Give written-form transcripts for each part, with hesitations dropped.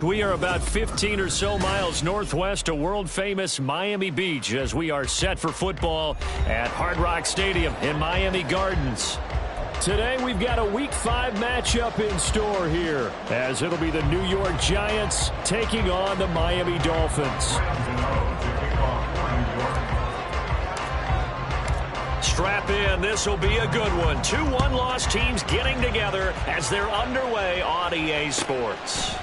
We are about 15 or so miles northwest of world-famous Miami Beach as we are set for football at Hard Rock Stadium in Miami Gardens. Today we've got a Week 5 matchup in store here as it'll be the New York Giants taking on the Miami Dolphins. Strap in, this will be a good one. 2 one-loss teams getting together as they're underway on EA Sports.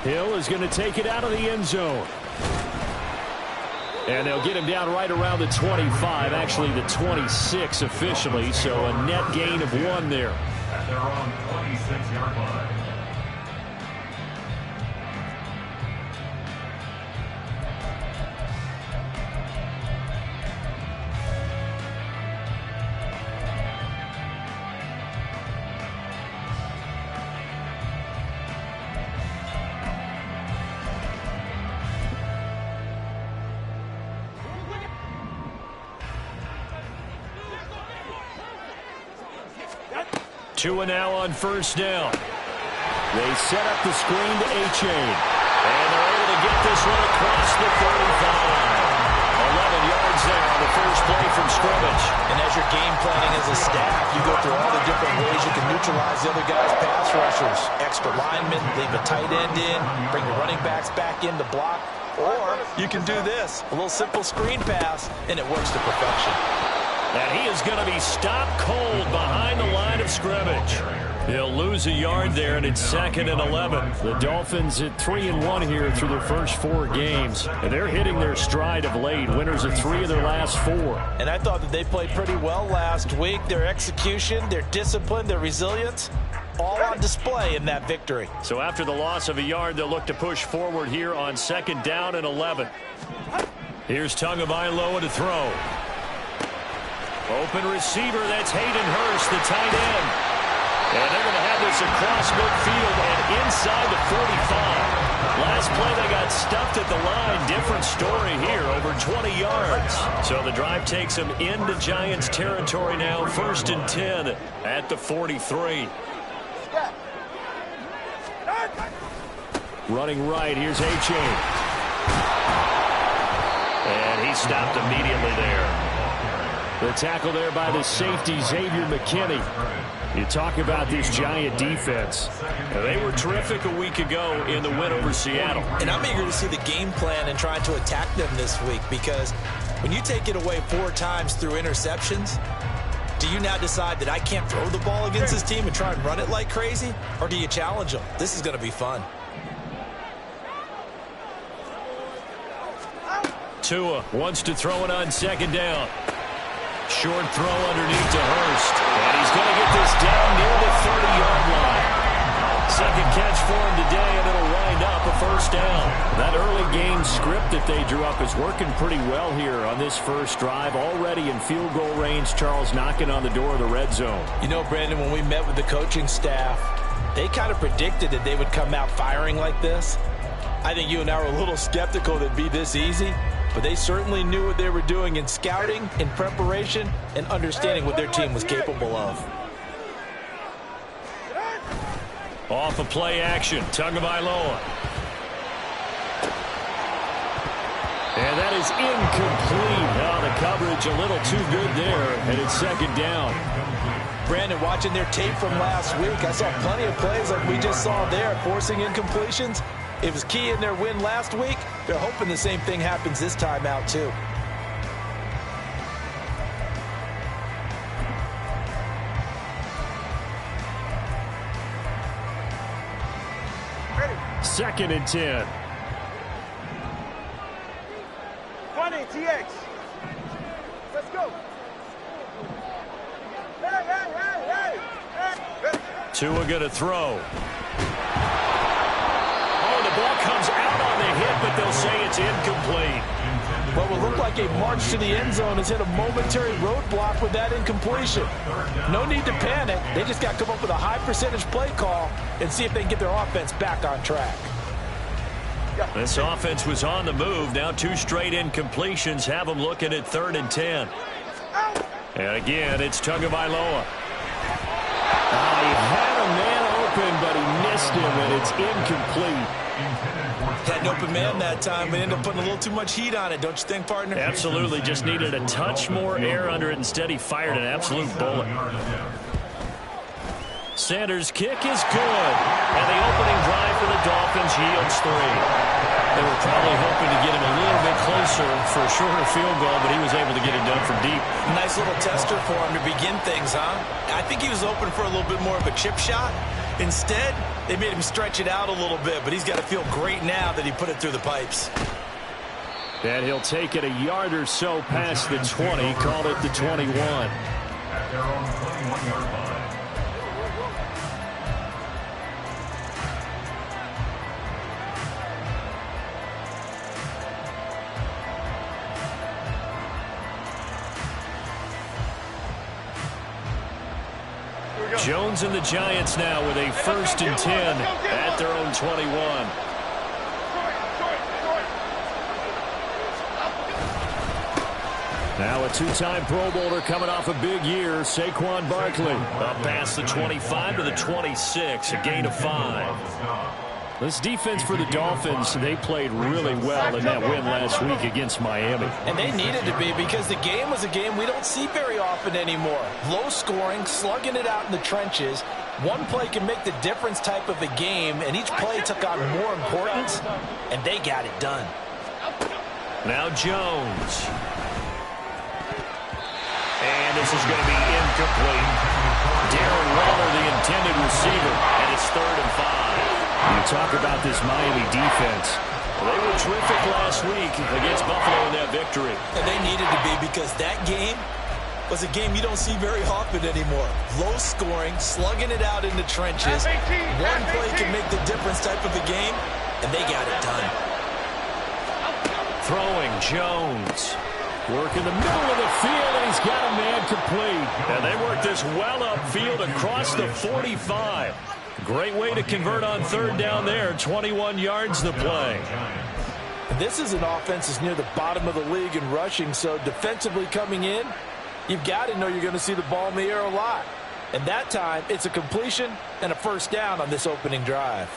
Hill is going to take it out of the end zone. And they'll get him down right around the 25, actually the 26 officially, so a net gain of 1 there. At their own 26-yard line. Tua now on first down. They set up the screen to A-Chain. And they're able to get this one across the 35. 11 yards there on the first play from scrimmage. And as you're game planning as a staff, you go through all the different ways you can neutralize the other guy's pass rushers. Extra linemen, leave a tight end in, bring the running backs back in to block. Or you can do this, a little simple screen pass, and it works to perfection. And he is going to be stopped cold behind the line of scrimmage. He'll lose a yard there, and it's 2nd and 11. The Dolphins at 3-1 here through their first 4 games. And they're hitting their stride of late, winners of 3 of their last 4. And I thought that they played pretty well last week. Their execution, their discipline, their resilience, all on display in that victory. So after the loss of a yard, they'll look to push forward here on 2nd down and 11. Here's Tagovailoa to throw. Open receiver, that's Hayden Hurst, the tight end. And they're going to have this across midfield and inside the 45. Last play, they got stuffed at the line. Different story here, over 20 yards. So the drive takes them into Giants territory now, 1st and 10 at the 43. Running right, here's A-Chain. And he stopped immediately there. The tackle there by the safety, Xavier McKinney. You talk about this Giant defense. They were terrific a week ago in the win over Seattle. And I'm eager to see the game plan and trying to attack them this week, because when you take it away 4 times through interceptions, do you now decide that I can't throw the ball against this team and try and run it like crazy? Or do you challenge them? This is going to be fun. Tua wants to throw it on 2nd down. Short throw underneath to Hurst. And he's going to get this down near the 30-yard line. 2nd catch for him today, and it'll wind up a 1st down. That early game script that they drew up is working pretty well here on this first drive. Already in field goal range, Charles knocking on the door of the red zone. You know, Brandon, when we met with the coaching staff, they kind of predicted that they would come out firing like this. I think you and I were a little skeptical that it'd be this easy. But they certainly knew what they were doing in scouting, in preparation, and understanding what their team was capable of. Off of play action, Tagovailoa. And that is incomplete. Now the coverage a little too good there, and it's 2nd down. Brandon, watching their tape from last week, I saw plenty of plays like we just saw there, forcing incompletions. It was key in their win last week. They're hoping the same thing happens this time out, too. Ready. 2nd and 10. 20, TX. Let's go. Hey. Tua going to throw. Oh, the ball comes out on the hit, but they'll say it's incomplete. What will look like a march to the end zone has hit a momentary roadblock with that incompletion. No need to panic. They just got to come up with a high percentage play call and see if they can get their offense back on track. This offense was on the move. Now 2 straight incompletions have them looking at 3rd and 10. And again, it's Tagovailoa. He had a man open, but he missed him, and it's incomplete. Had an open man that time, but ended up putting a little too much heat on it, don't you think, partner? Absolutely. Just needed a touch more air under it. Instead, he fired an absolute bullet. Sanders' kick is good. And the opening drive for the Dolphins yields 3. They were probably hoping to get him a little bit closer for a shorter field goal, but he was able to get it done from deep. Nice little tester for him to begin things, huh? I think he was open for a little bit more of a chip shot. Instead, they made him stretch it out a little bit, but he's got to feel great now that he put it through the pipes. And he'll take it a yard or so past the 20, called it the 21. At their own 21-yard line. Jones and the Giants now with a 1st and 10 at their own 21. Now a 2-time Pro Bowler coming off a big year, Saquon Barkley. Up past the 25 to the 26, a gain of 5. This defense for the Dolphins, they played really well in that win last week against Miami. And they needed to be, because the game was a game we don't see very often anymore. Low scoring, slugging it out in the trenches. One play can make the difference type of a game, and each play took on more importance, and they got it done. Now Jones. And this is going to be incomplete. Darren Waller, the intended receiver, and it's 3rd and 5. You talk about this Miami defense. They were terrific last week against Buffalo in that victory. And they needed to be, because that game was a game you don't see very often anymore. Low scoring, slugging it out in the trenches. One play can make the difference type of a game, and they got it done. Throwing, Jones. Work in the middle of the field, and he's got a man complete. And they work this well upfield across the 45. Great way to convert on 3rd down there. 21 yards the play. This is an offense that's near the bottom of the league in rushing, so defensively coming in, you've got to know you're going to see the ball in the air a lot. And that time, it's a completion and a 1st down on this opening drive.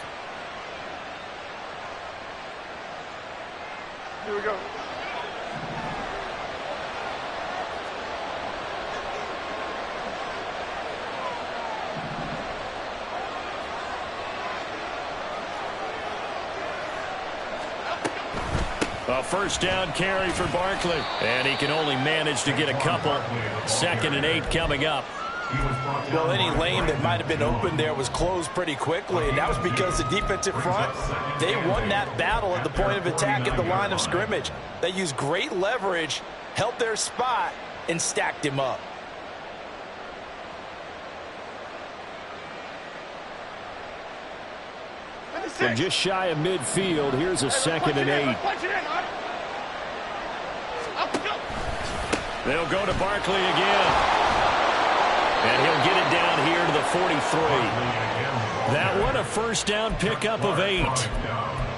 Here we go. A 1st down carry for Barkley. And he can only manage to get a couple. 2nd and 8 coming up. Well, any lane that might have been open there was closed pretty quickly, and that was because the defensive front, they won that battle at the point of attack at the line of scrimmage. They used great leverage, held their spot, and stacked him up. From just shy of midfield, here's a 2nd and 8. They'll go to Barkley again. And he'll get it down here to the 43. That one a 1st down pickup of 8.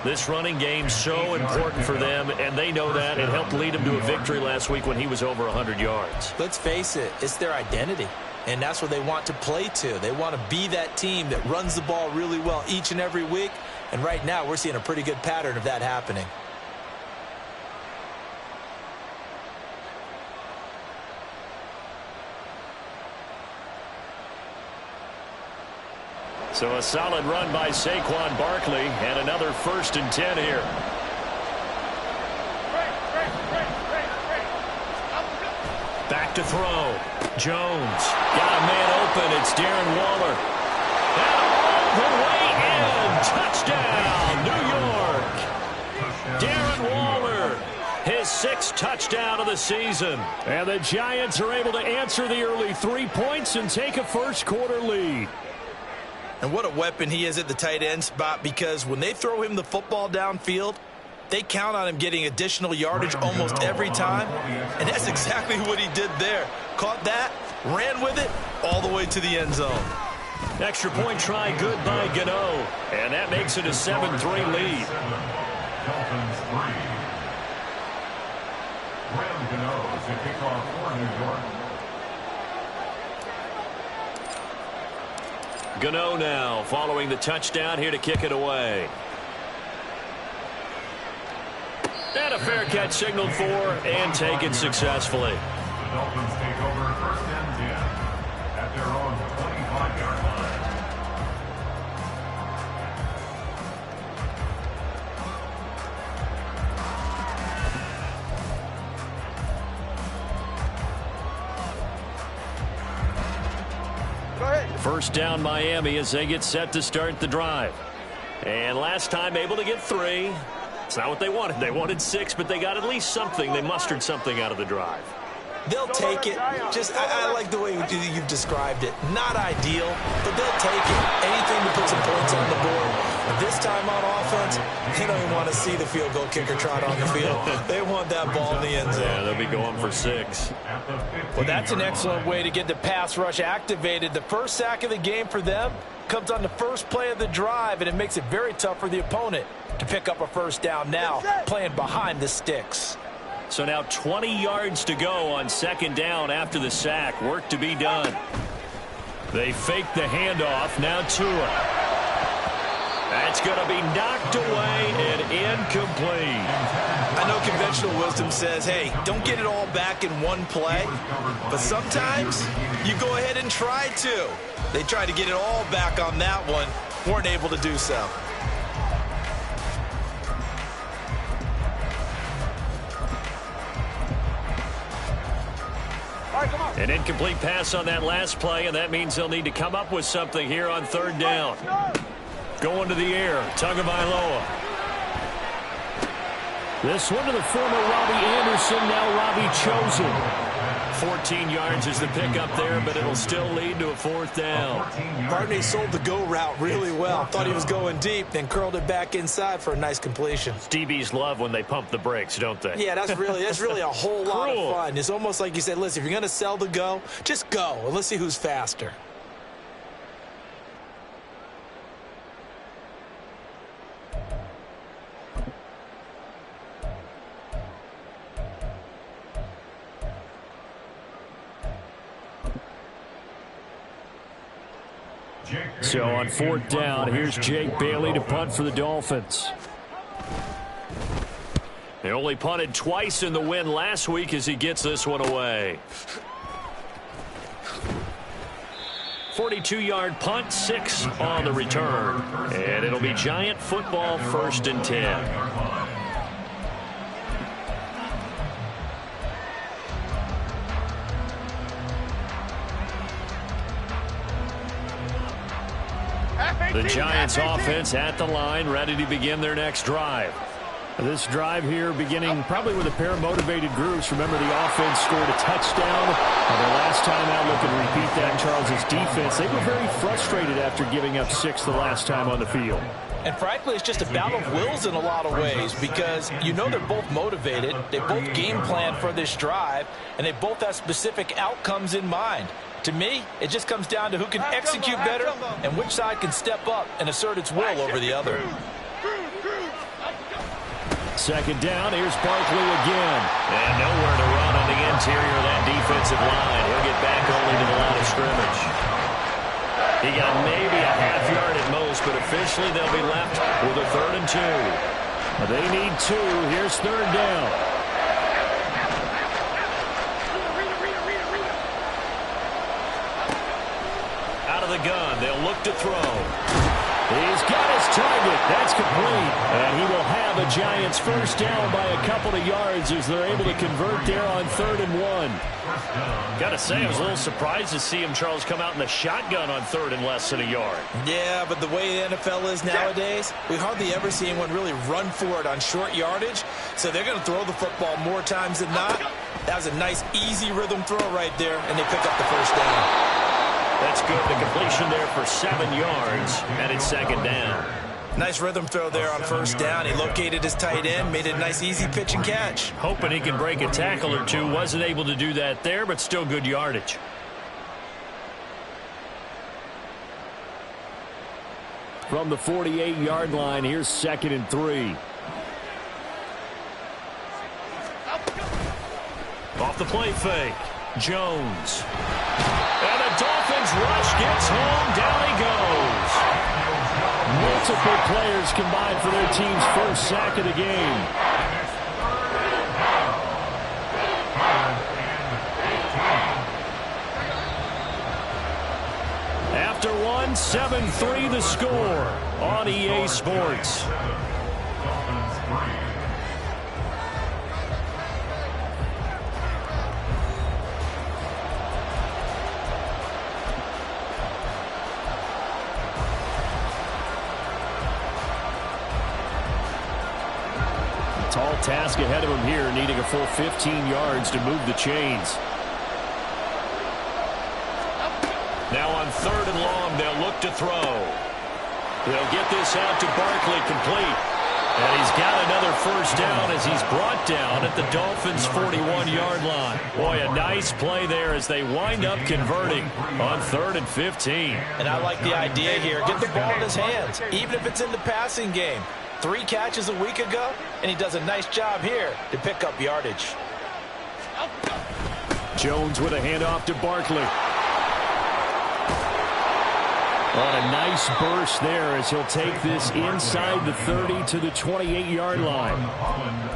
This running game so important for them, and they know that. It helped lead them to a victory last week when he was over 100 yards. Let's face it, it's their identity. And that's what they want to play to. They want to be that team that runs the ball really well each and every week. And right now, we're seeing a pretty good pattern of that happening. So a solid run by Saquon Barkley, and another 1st and 10 here. Back to throw. Jones got a man open. It's Darren Waller. And all the way in. Touchdown, New York. Darren Waller, his 6th touchdown of the season. And the Giants are able to answer the early 3 points and take a 1st quarter lead. And what a weapon he is at the tight end spot, because when they throw him the football downfield, They count on him getting additional yardage almost every time, and that's exactly what he did there. Caught that, ran with it, all the way to the end zone. Extra point try good by Gano, and that makes it a 7-3 lead. Dolphins 3. Graham Gano to kick off for New York. Gano now following the touchdown here to kick it away. And a fair catch signaled for and taken successfully. The Dolphins take over first and 10 at their own 25-yard line. First down Miami as they get set to start the drive. And last time able to get 3. It's not what they wanted. They wanted 6, but they got at least something. They mustered something out of the drive. They'll take it. I like the way you've described it. Not ideal, but they'll take it. Anything to put some points on the board. But this time on offense, they don't even want to see the field goal kicker trot on the field. They want that ball in the end zone. Yeah, they'll be going for 6. Well, that's an excellent way to get the pass rush activated. The first sack of the game for them comes on the first play of the drive, and it makes it very tough for the opponent to pick up a first down now, playing behind the sticks. So now 20 yards to go on second down after the sack. Work to be done. They fake the handoff. Now Tua. That's going to be knocked away and incomplete. I know conventional wisdom says, hey, don't get it all back in one play. But sometimes you go ahead and try to. They tried to get it all back on that one. Weren't able to do so. An incomplete pass on that last play, and that means they'll need to come up with something here on third down. Going to the air, Tagovailoa. This one to the former Robbie Anderson, now Robbie Chosen. 14 yards is the pickup there, but it'll still lead to a fourth down. Barney sold the go route really well. Thought he was going deep, then curled it back inside for a nice completion. DBs love when they pump the brakes, don't they? Yeah, that's really a whole lot of fun. It's almost like you said, listen, if you're going to sell the go, just go, and let's see who's faster. So on fourth down, here's Jake Bailey to punt for the Dolphins. They only punted twice in the win last week as he gets this one away. 42-yard punt, 6 on the return. And it'll be Giant football, 1st and 10. The Giants offense at the line, ready to begin their next drive. This drive here beginning probably with a pair of motivated groups. Remember, the offense scored a touchdown. Their last time out, looking to repeat that in Charles' defense. They were very frustrated after giving up 6 the last time on the field. And frankly, it's just a battle of wills in a lot of ways because you know they're both motivated. They both game plan for this drive, and they both have specific outcomes in mind. To me, it just comes down to who can execute better and which side can step up and assert its will over the other. Second down, here's Barkley again. And nowhere to run on the interior of that defensive line. He'll get back only to the line of scrimmage. He got maybe a half yard at most, but officially they'll be left with a 3rd and 2. They need 2. Here's third down. Out of the gun, they'll look to throw. He's got his target. That's complete. And he will have a Giants first down by a couple of yards as they're able to convert there on 3rd and 1. Got to say, I was a little surprised to see him, Charles, come out in the shotgun on 3rd and less than a yard. Yeah, but the way the NFL is nowadays, we hardly ever see anyone really run for it on short yardage. So they're going to throw the football more times than not. That was a nice, easy rhythm throw right there, and they pick up the first down. That's good. The completion there for 7 yards, and it's second down. Nice rhythm throw there on first down. He located his tight end, made it a nice, easy pitch and catch. Hoping he can break a tackle or two. Wasn't able to do that there, but still good yardage. From the 48-yard line, here's 2nd and 3. Off the play fake. Jones. And the Dolphins rush gets home. Down he goes. Multiple players combined for their team's first sack of the game. After one, 7-3 the score on EA Sports. Tall task ahead of him here, needing a full 15 yards to move the chains. Now on 3rd and long, they'll look to throw. They'll get this out to Barkley, complete. And he's got another first down as he's brought down at the Dolphins' 41-yard line. Boy, a nice play there as they wind up converting on 3rd and 15. And I like the idea here. Get the ball in his hands, even if it's in the passing game. 3 catches a week ago, and he does a nice job here to pick up yardage. Jones with a handoff to Barkley. On a nice burst there as he'll take this inside the 30 to the 28-yard line.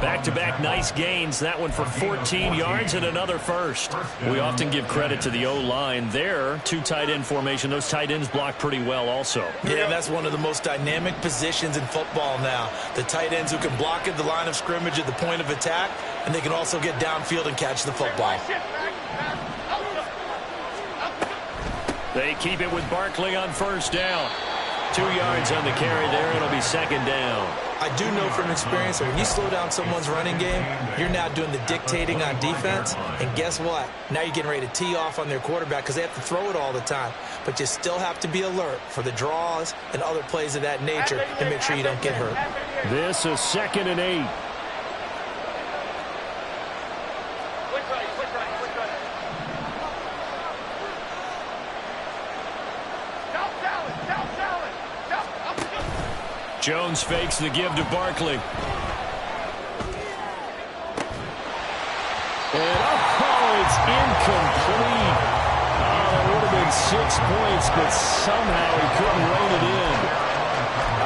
Back-to-back nice gains. That one for 14 yards and another first. We often give credit to the O-line there. 2 tight end formation. Those tight ends block pretty well also. Yeah, that's one of the most dynamic positions in football now. The tight ends who can block at the line of scrimmage at the point of attack, and they can also get downfield and catch the football. They keep it with Barkley on first down. 2 yards on the carry there. It'll be 2nd down. I do know from experience that when you slow down someone's running game, you're now doing the dictating on defense. And guess what? Now you're getting ready to tee off on their quarterback because they have to throw it all the time. But you still have to be alert for the draws and other plays of that nature to make sure you don't get hurt. This is 2nd and 8. Jones fakes the give to Barkley. And it's incomplete. That would have been 6 points, but somehow he couldn't rein it in.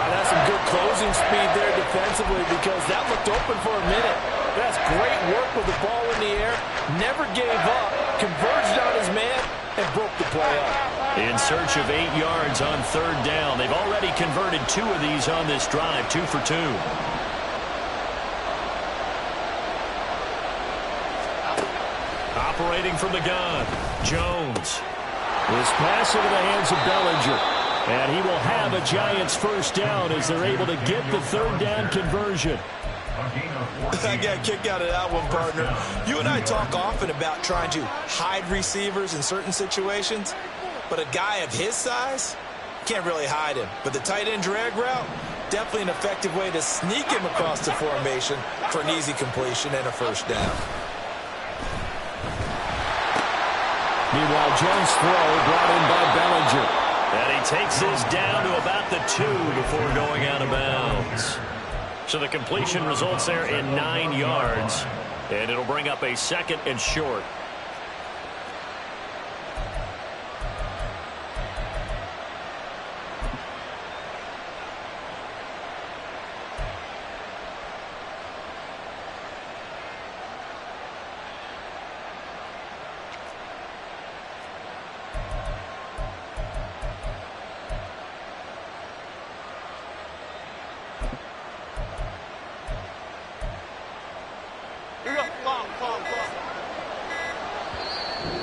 That's some good closing speed there defensively because that looked open for a minute. That's great work with the ball in the air. Never gave up. Converged on his man and broke the play up. In search of 8 yards on 3rd down. They've already converted 2 of these on this drive, 2 for 2. Operating from the gun, Jones. This pass into the hands of Bellinger. And he will have a Giants first down as they're able to get the 3rd down conversion. I got a kick out of that one, partner. You and I talk often about trying to hide receivers in certain situations. But a guy of his size, can't really hide him. But the tight end drag route, definitely an effective way to sneak him across the formation for an easy completion and a first down. Meanwhile, Jones' throw brought in by Bellinger. And he takes this down to about the 2 before going out of bounds. So the completion results there in 9 yards. And it'll bring up a 2nd and short.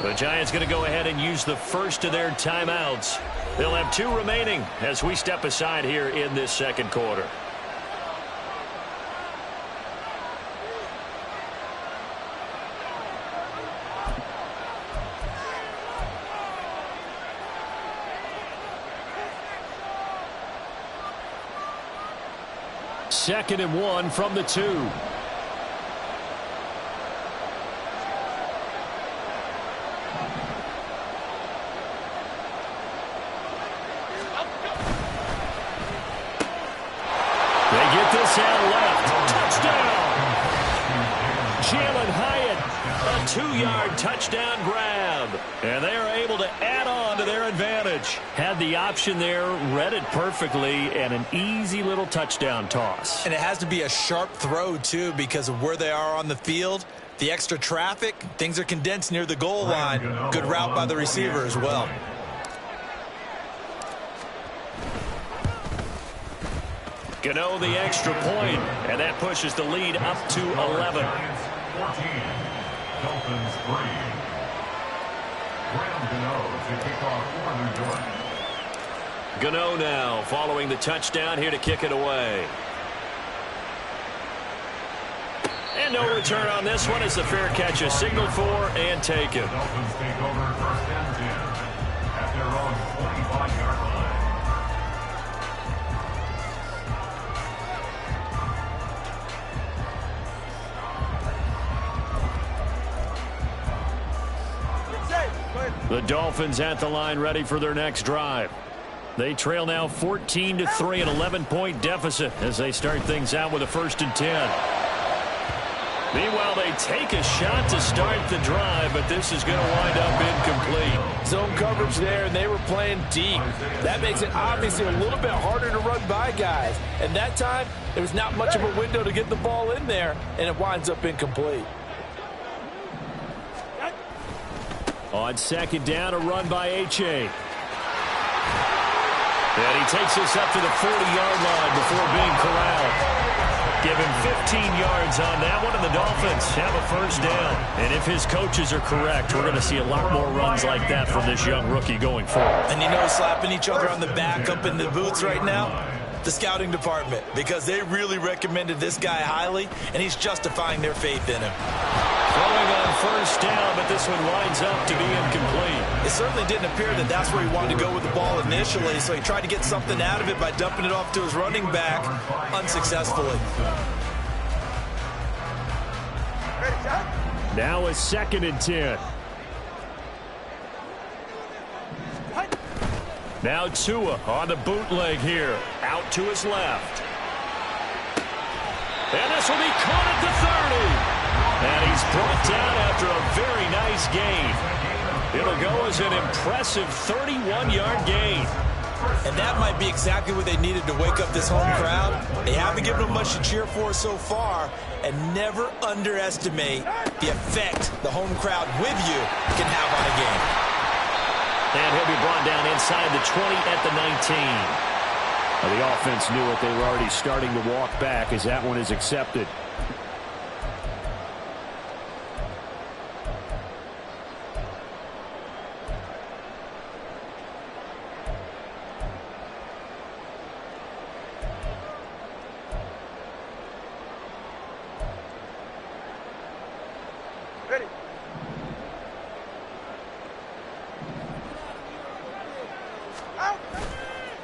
The Giants going to go ahead and use the first of their timeouts. They'll have 2 remaining as we step aside here in this 2nd quarter. 2nd and 1 from the 2. They get this out left. Touchdown! Jalen Hyatt, a 2-yard touchdown grab. And they are able to add on to their advantage. Had the option there, read it perfectly, and an easy little touchdown toss. And it has to be a sharp throw, too, because of where they are on the field. The extra traffic, things are condensed near the goal line. Good route by the receiver as well. Gano the extra point, and that pushes the lead up to 11. 14, Dolphins 3. Graham Gano to kick off for New York. Gano now following the touchdown here to kick it away. And no return on this one as the fair catch is signaled for and taken. The Dolphins take over 1st and 10 at their own 25-yard line. The Dolphins at the line ready for their next drive. They trail now 14-3, an 11-point deficit as they start things out with a 1st and 10. Meanwhile, they take a shot to start the drive, but this is going to wind up incomplete. Zone coverage there, and they were playing deep. That makes it obviously a little bit harder to run by guys. And that time, there was not much of a window to get the ball in there, and it winds up incomplete. On 2nd down, a run by H.A. And he takes us up to the 40-yard line before being corralled. Give him 15 yards on that one, and the Dolphins have a 1st down. And if his coaches are correct, we're going to see a lot more runs like that from this young rookie going forward. And you know, slapping each other on the back up in the booths right now? The scouting department, because they really recommended this guy highly, and he's justifying their faith in him. Throwing on 1st down, but this one winds up to be incomplete. It certainly didn't appear that that's where he wanted to go with the ball initially, so he tried to get something out of it by dumping it off to his running back unsuccessfully. Now a 2nd and 10. Now Tua on the bootleg here. Out to his left. And this will be caught at the 30. And he's brought down after a very nice gain. It'll go as an impressive 31-yard gain. And that might be exactly what they needed to wake up this home crowd. They haven't given them much to cheer for so far. And never underestimate the effect the home crowd with you can have on a game. And he'll be brought down inside the 20 at the 19. Well, the offense knew it. They were already starting to walk back as that one is accepted.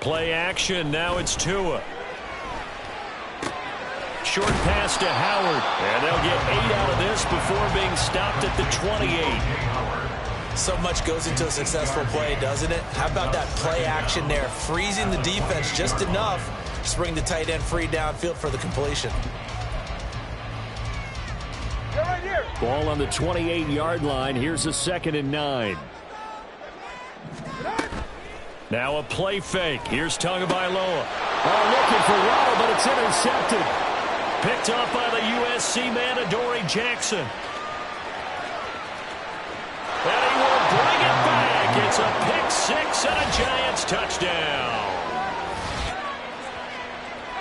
Play action. Now it's Tua. Short pass to Howard. And they'll get 8 out of this before being stopped at the 28. So much goes into a successful play, doesn't it? How about that play action there? Freezing the defense just enough to bring the tight end free downfield for the completion. Ball on the 28-yard line. Here's a 2nd and 9. Now a play fake. Here's Tagovailoa. Looking for Waddle, but it's intercepted. Picked off by the USC man, Adoree Jackson. And he will bring it back. It's a pick 6 and a Giants touchdown.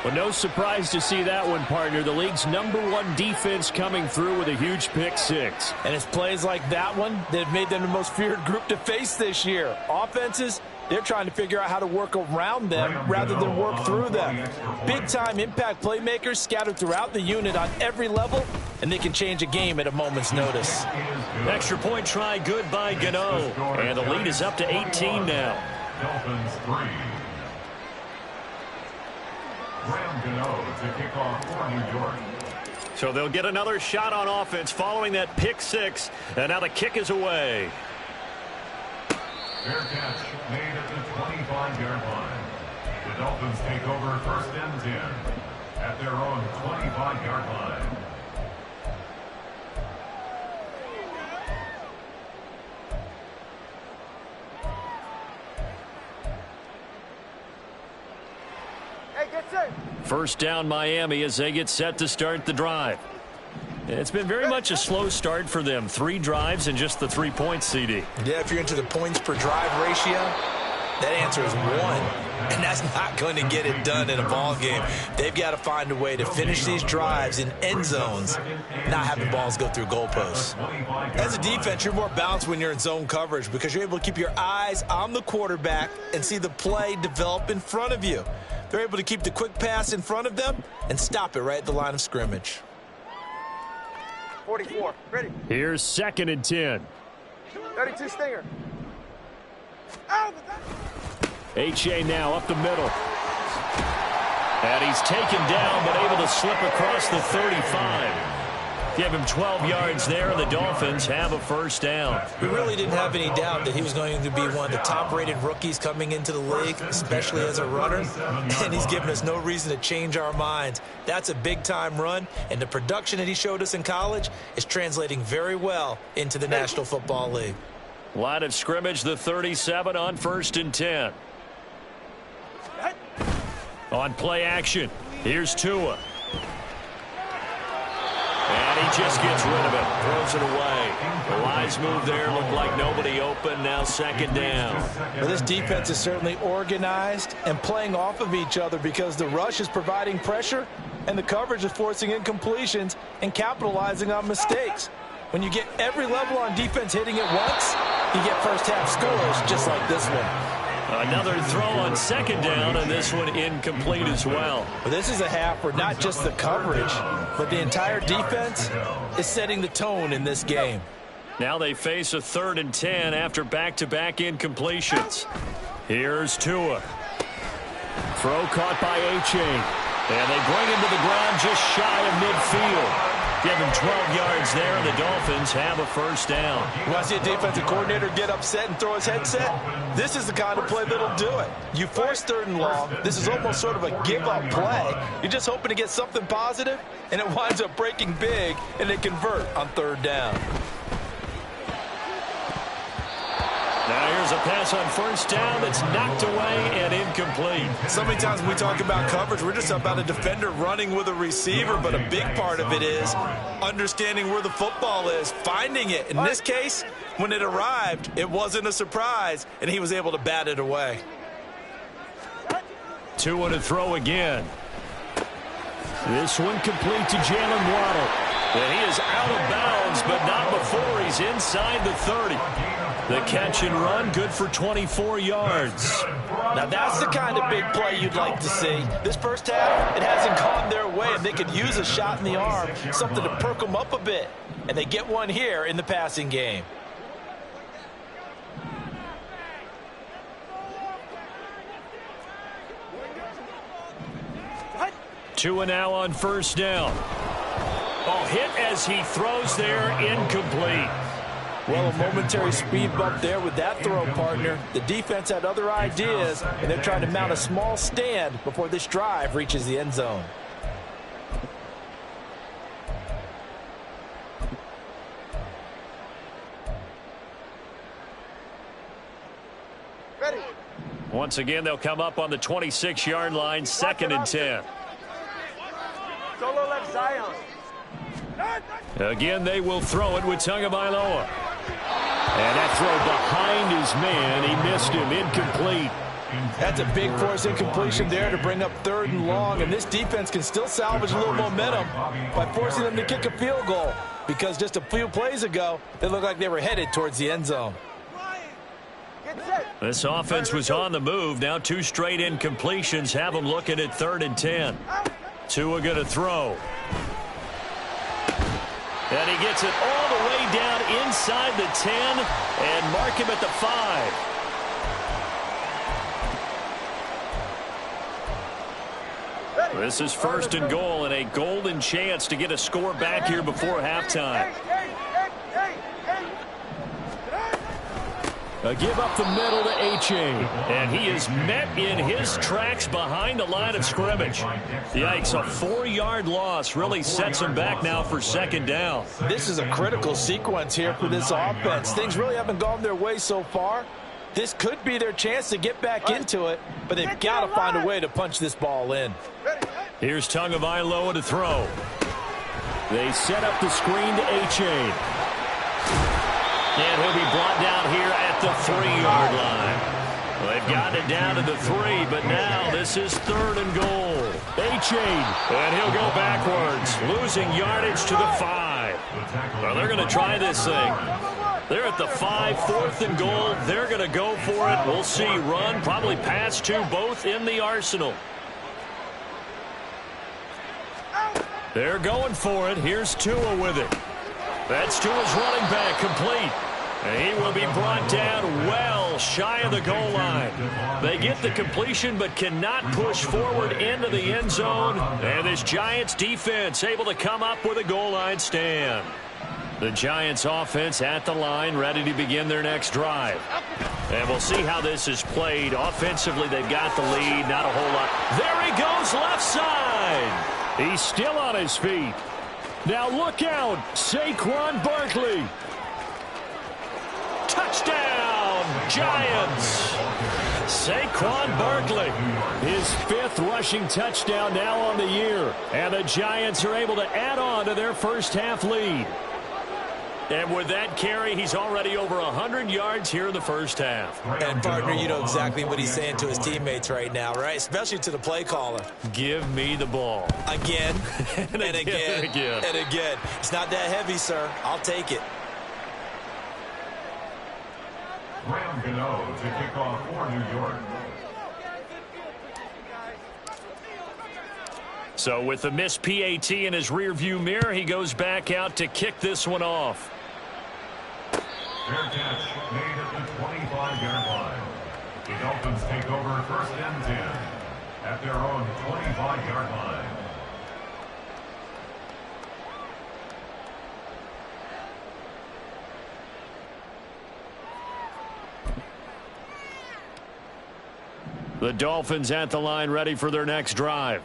Well, no surprise to see that one, partner. The league's #1 defense coming through with a huge pick 6. And it's plays like that one that have made them the most feared group to face this year. Offenses, they're trying to figure out how to work around them rather than work through them. Big-time impact playmakers scattered throughout the unit on every level, and they can change a game at a moment's notice. Extra point try good by Gano. And the lead is up to 18 now. Dolphins 3. To kick off for New York. So they'll get another shot on offense following that pick six, and now the kick is away. Fair catch made at the 25-yard line. The Dolphins take over first and 10 at their own 25-yard line. First down Miami as they get set to start the drive. It's been very much a slow start for them. 3 drives and just the 3 points, CD. Yeah, if you're into the points per drive ratio, that answer is 1. And that's not going to get it done in a ball game. They've got to find a way to finish these drives in end zones, not having balls go through goalposts. As a defense, you're more balanced when you're in zone coverage because you're able to keep your eyes on the quarterback and see the play develop in front of you. They're able to keep the quick pass in front of them and stop it right at the line of scrimmage. 44, ready. Here's 2nd and 10. 32 stinger. H.A. now up the middle. And he's taken down but able to slip across the 35. Give him 12 yards there, and the Dolphins have a first down. We really didn't have any doubt that he was going to be one of the top-rated rookies coming into the league, especially as a runner, and he's given us no reason to change our minds. That's a big-time run, and the production that he showed us in college is translating very well into the National Football League. Line of scrimmage, the 37 on 1st and 10. On play action, here's Tua. And he just gets rid of it, throws it away. The wise move there, looked like nobody open, now 2nd down. Well, this defense is certainly organized and playing off of each other because the rush is providing pressure and the coverage is forcing incompletions and capitalizing on mistakes. When you get every level on defense hitting at once, you get first half scores just like this one. Another throw on 2nd down, and this one incomplete as well. But this is a half where not just the coverage, but the entire defense is setting the tone in this game. Now they face a 3rd and 10 after back-to-back incompletions. Here's Tua. Throw caught by H.A. And they bring him to the ground just shy of midfield. Give him 12 yards there, and the Dolphins have a first down. You want to see a defensive coordinator get upset and throw his headset? This is the kind of play that'll do it. You force 3rd and long. This is almost sort of a give-up play. You're just hoping to get something positive, and it winds up breaking big, and they convert on 3rd down. Now here's a pass on 1st down that's knocked away and incomplete. So many times when we talk about coverage, we're just about a defender running with a receiver, but a big part of it is understanding where the football is, finding it. In this case, when it arrived, it wasn't a surprise, and he was able to bat it away. Tua to throw again. This one complete to Jalen Waddle. And he is out of bounds, but not before he's inside the 30. The catch and run, good for 24 yards. Now that's the kind of big play you'd like to see. This first half, it hasn't gone their way, and they could use a shot in the arm, something to perk them up a bit. And they get one here in the passing game. Tua now on 1st down. Oh, hit as he throws there, incomplete. Well, a momentary speed bump there with that throw, partner. The defense had other ideas, and they're trying to mount a small stand before this drive reaches the end zone. Ready. Once again, they'll come up on the 26-yard line, 2nd and 10. Solo left Zion. Again, they will throw it with Tagovailoa. And that throw behind his man. He missed him, incomplete. That's a big force incompletion there to bring up 3rd and long, and this defense can still salvage a little momentum by forcing them to kick a field goal, because just a few plays ago, they looked like they were headed towards the end zone. This offense was on the move. Now 2 straight incompletions have them looking at 3rd and 10. Tua going to throw. And he gets it all the way down inside the 10 and mark him at the 5. This is first and goal and a golden chance to get a score back here before halftime. A give up the middle to A-Chain. And he is met in his tracks behind the line of scrimmage. Yikes, a 4-yard loss really sets him back now for second down. This is a critical sequence here for this offense. Things really haven't gone their way so far. This could be their chance to get back into it, but they've got to find a way to punch this ball in. Here's Tagovailoa to throw. They set up the screen to A-Chain. And he'll be brought down here at the 3-yard line. Well, they've gotten it down to the 3, but now this is third and goal. A-Chain, and he'll go backwards, losing yardage to the 5. Well, they're going to try this thing. They're at the 5, fourth and goal. They're going to go for it. We'll see. Run, probably pass two, both in the arsenal. They're going for it. Here's Tua with it. That's Tua's running back, complete. And he will be brought down well shy of the goal line. They get the completion but cannot push forward into the end zone. And this Giants defense able to come up with a goal line stand. The Giants offense at the line, ready to begin their next drive. And we'll see how this is played. Offensively, they've got the lead, not a whole lot. There he goes, left side. He's still on his feet. Now look out, Saquon Barkley. Touchdown, Giants. Saquon Barkley, his 5th rushing touchdown now on the year. And the Giants are able to add on to their first half lead. And with that carry, he's already over 100 yards here in the first half. And, partner, you know exactly what he's saying to his teammates right now, right? Especially to the play caller. Give me the ball. Again, and again, and again. It's not that heavy, sir. I'll take it. Graham Gano to kick off for New York. So with the missed PAT in his rearview mirror, he goes back out to kick this one off. Fair catch made at the 25-yard line. The Dolphins take over first and 10 at their own 25-yard line. The Dolphins at the line, ready for their next drive.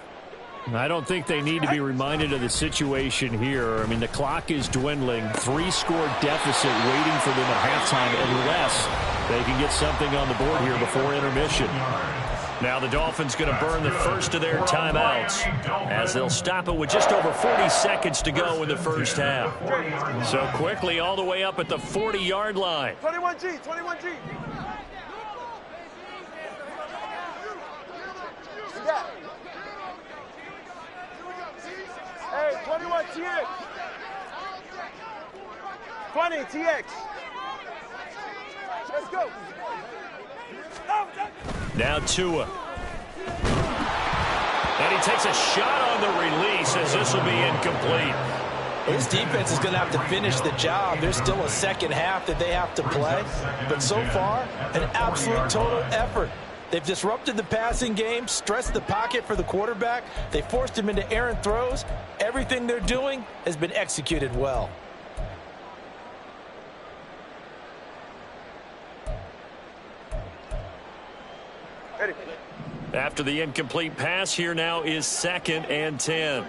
I don't think they need to be reminded of the situation here. I mean, the clock is dwindling. 3-score deficit waiting for them at halftime unless they can get something on the board here before intermission. Now the Dolphins going to burn the first of their timeouts as they'll stop it with just over 40 seconds to go in the first half. So quickly all the way up at the 40-yard line. 21G, 21G. Hey, 21 TX. 20 TX. Let's go. Now Tua. And he takes a shot on the release as this will be incomplete. This defense is going to have to finish the job. There's still a second half that they have to play. But so far, an absolute total effort. They've disrupted the passing game, stressed the pocket for the quarterback. They forced him into errant throws. Everything they're doing has been executed well. Ready. After the incomplete pass, here now is 2nd and 10.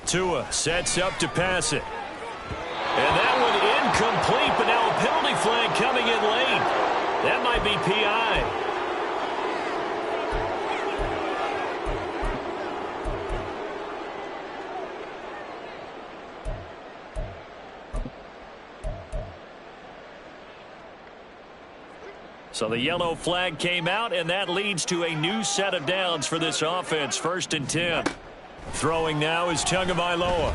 Tua sets up to pass it. And that one incomplete, but now a penalty flag coming in late. That might be PI. So the yellow flag came out, and that leads to a new set of downs for this offense. 1st and 10. Throwing now is Tagovailoa.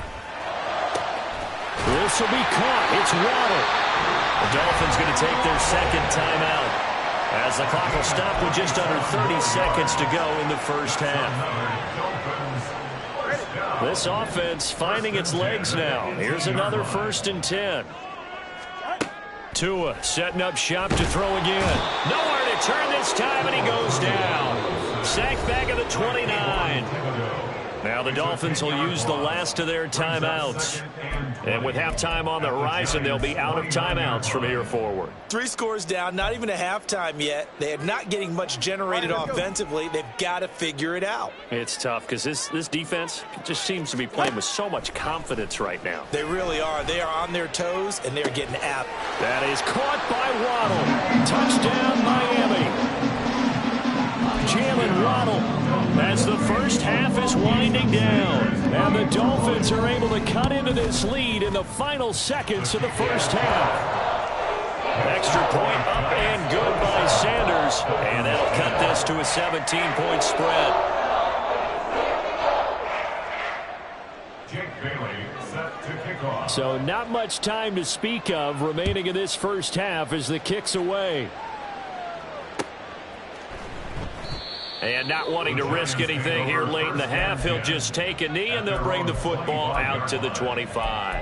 This will be caught. It's Waddle. The Dolphins going to take their second timeout as the clock will stop with just under 30 seconds to go in the first half. This offense finding its legs now. Here's another 1st and 10. Tua setting up shop to throw again. Nowhere to turn this time, and he goes down. Sacked back back at the 29. Now the Dolphins will use the last of their timeouts. And with halftime on the horizon, they'll be out of timeouts from here forward. 3 scores down, not even a halftime yet. They are not getting much generated offensively. They've got to figure it out. It's tough because this defense just seems to be playing with so much confidence right now. They really are. They are on their toes, and they're getting after. That is caught by Waddle. Touchdown, Miami. Jalen Waddle as the first half is winding down. And the Dolphins are able to cut into this lead in the final seconds of the first half. Extra point up and good by Sanders. And that'll cut this to a 17-point spread. Jake Bailey set to kick off. So not much time to speak of remaining in this first half as the kick's away. And not wanting to risk anything here late in the half, he'll just take a knee and they'll bring the football out to the 25.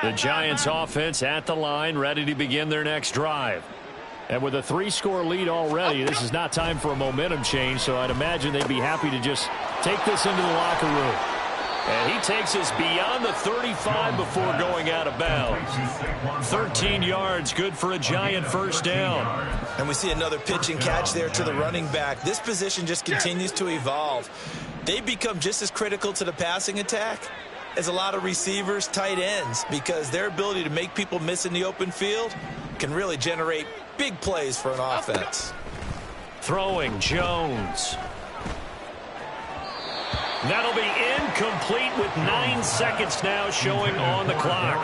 The Giants offense at the line, ready to begin their next drive. And with a 3-score lead already, this is not time for a momentum change, so I'd imagine they'd be happy to just take this into the locker room. And he takes us beyond the 35 before going out of bounds. 13 yards, good for a Giant first down. And we see another pitch and catch there to the running back. This position just continues to evolve. They become just as critical to the passing attack as a lot of receivers, tight ends, because their ability to make people miss in the open field can really generate big plays for an offense. Throwing Jones. That'll be incomplete with 9 seconds now showing on the clock.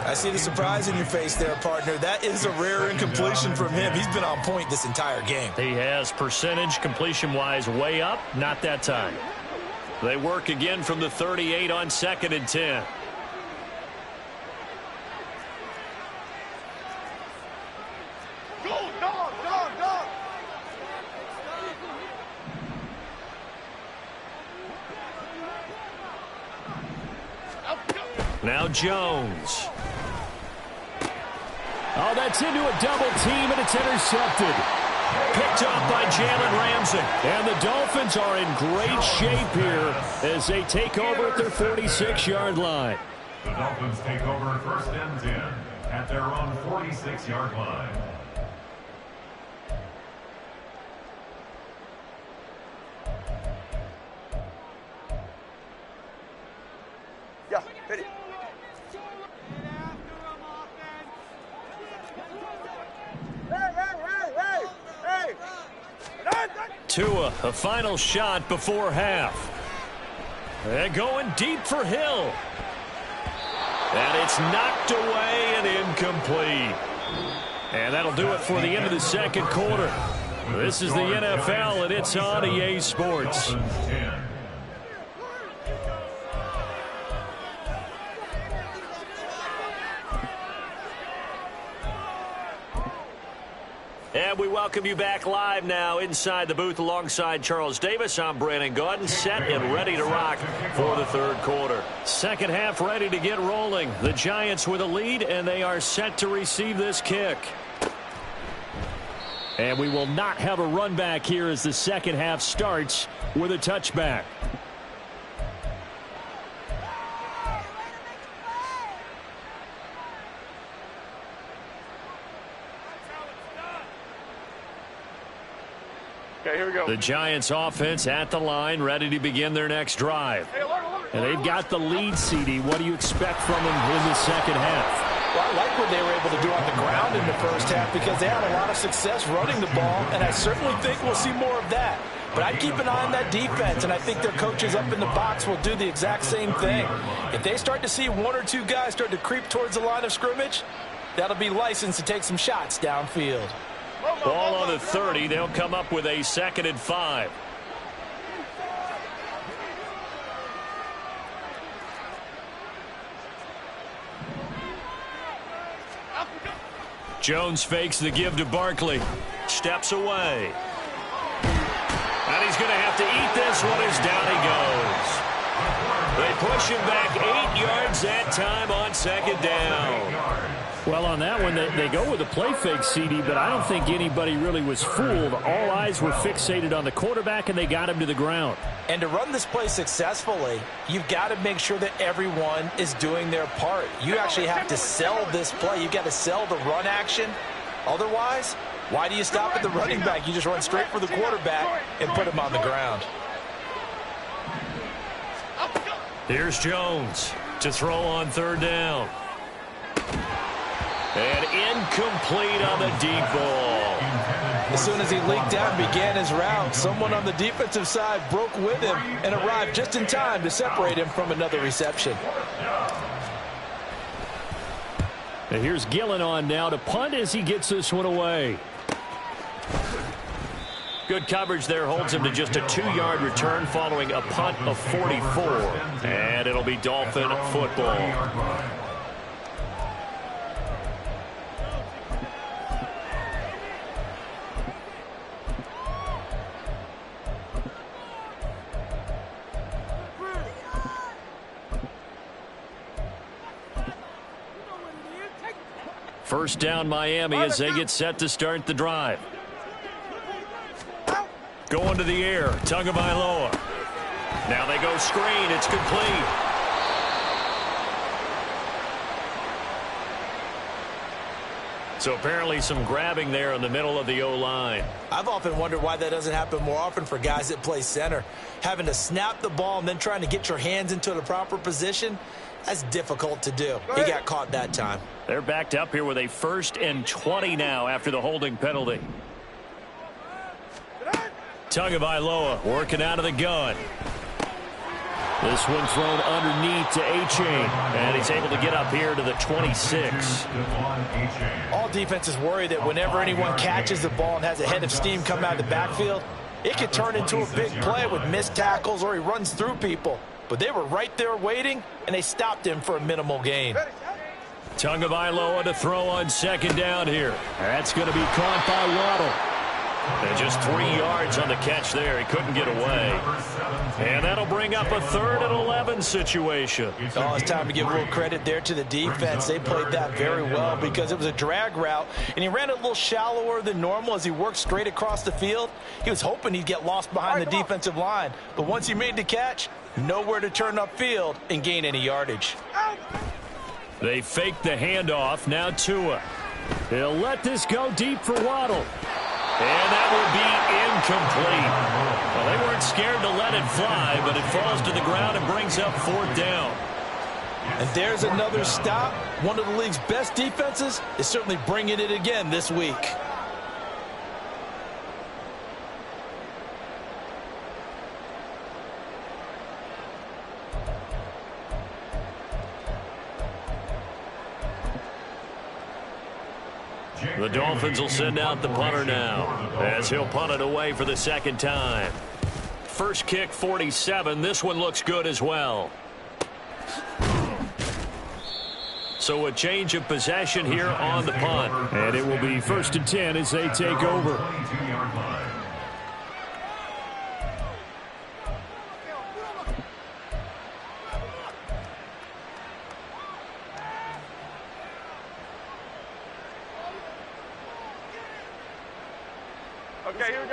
I see the surprise in your face there, partner. That is a rare incompletion from him. He's been on point this entire game. He has percentage completion-wise way up, not that time. They work again from the 38 on 2nd and 10. Now Jones. Oh, that's into a double team, and it's intercepted. Picked off by Jalen Ramsey. And the Dolphins are in great shape here as they take over at their 46-yard line. The Dolphins take over 1st and 10 at their own 46-yard line. Yeah, hit it. Tua, a final shot before half. They're going deep for Hill. And it's knocked away and incomplete. And that'll do it for the end of the 2nd quarter. This is the NFL, and it's on EA Sports. And we welcome you back live now inside the booth alongside Charles Davis. I'm Brandon Gaudin, set and ready to rock for the 3rd quarter. 2nd half ready to get rolling. The Giants with a lead, and they are set to receive this kick. And we will not have a run back here as the 2nd half starts with a touchback. Okay, here we go. The Giants offense at the line, ready to begin their next drive. And they've got the lead, CD. What do you expect from them in the 2nd half? Well, I like what they were able to do on the ground in the first half because they had a lot of success running the ball, and I certainly think we'll see more of that. But I'd keep an eye on that defense, and I think their coaches up in the box will do the exact same thing. If they start to see 1 or 2 guys start to creep towards the line of scrimmage, that'll be licensed to take some shots downfield. Ball on the 30. They'll come up with a 2nd and 5. Jones fakes the give to Barkley. Steps away. And he's going to have to eat this one as down he goes. push him back 8 yards that time on second down. Well, on that one, they go with a play fake, CD, but I don't think anybody really was fooled. All eyes were fixated on the quarterback, and they got him to the ground. And to run this play successfully, you've got to make sure that everyone is doing their part. You actually have to sell this play. You've got to sell the run action. Otherwise, why do you stop at the running back? You just run straight for the quarterback and put him on the ground. Here's Jones to throw on third down. And incomplete on the deep ball. As soon as he leaked out and began his route, someone on the defensive side broke with him and arrived just in time to separate him from another reception. And here's Gillen on now to punt as he gets this one away. Good coverage there holds him to just a 2-yard return following a punt of 44. And it'll be Dolphin football. First down Miami as they get set to start the drive. Going to the air, Tagovailoa. Now they go screen, it's complete. So apparently some grabbing there in the middle of the O-line. I've often wondered why that doesn't happen more often for guys that play center. Having to snap the ball and then trying to get your hands into the proper position, that's difficult to do. He got caught that time. They're backed up here with a 1st and 20 now after the holding penalty. Tagovailoa working out of the gun. This one thrown underneath to A-Chain, and he's able to get up here to the 26. All defenses worry that whenever anyone catches the ball and has a head of steam come out of the backfield, it could turn into a big play with missed tackles or he runs through people. But they were right there waiting, and they stopped him for a minimal gain. Tagovailoa to throw on second down here. That's going to be caught by Waddle. And just 3 yards on the catch there. He couldn't get away. And that'll bring up a 3rd and 11 situation. Oh, it's time to give a little credit there to the defense. They played that very well because it was a drag route, and he ran a little shallower than normal as he worked straight across the field. He was hoping he'd get lost behind the defensive line. But once he made the catch, nowhere to turn upfield and gain any yardage. They fake the handoff. Now Tua. He'll let this go deep for Waddle. And that will be incomplete. Well, they weren't scared to let it fly, but it falls to the ground and brings up 4th down. And there's another stop. One of the league's best defenses is certainly bringing it again this week. The Dolphins will send out the punter now as he'll punt it away for the 2nd time. First kick 47. This one looks good as well. So a change of possession here on the punt. And it will be 1st and 10 as they take over.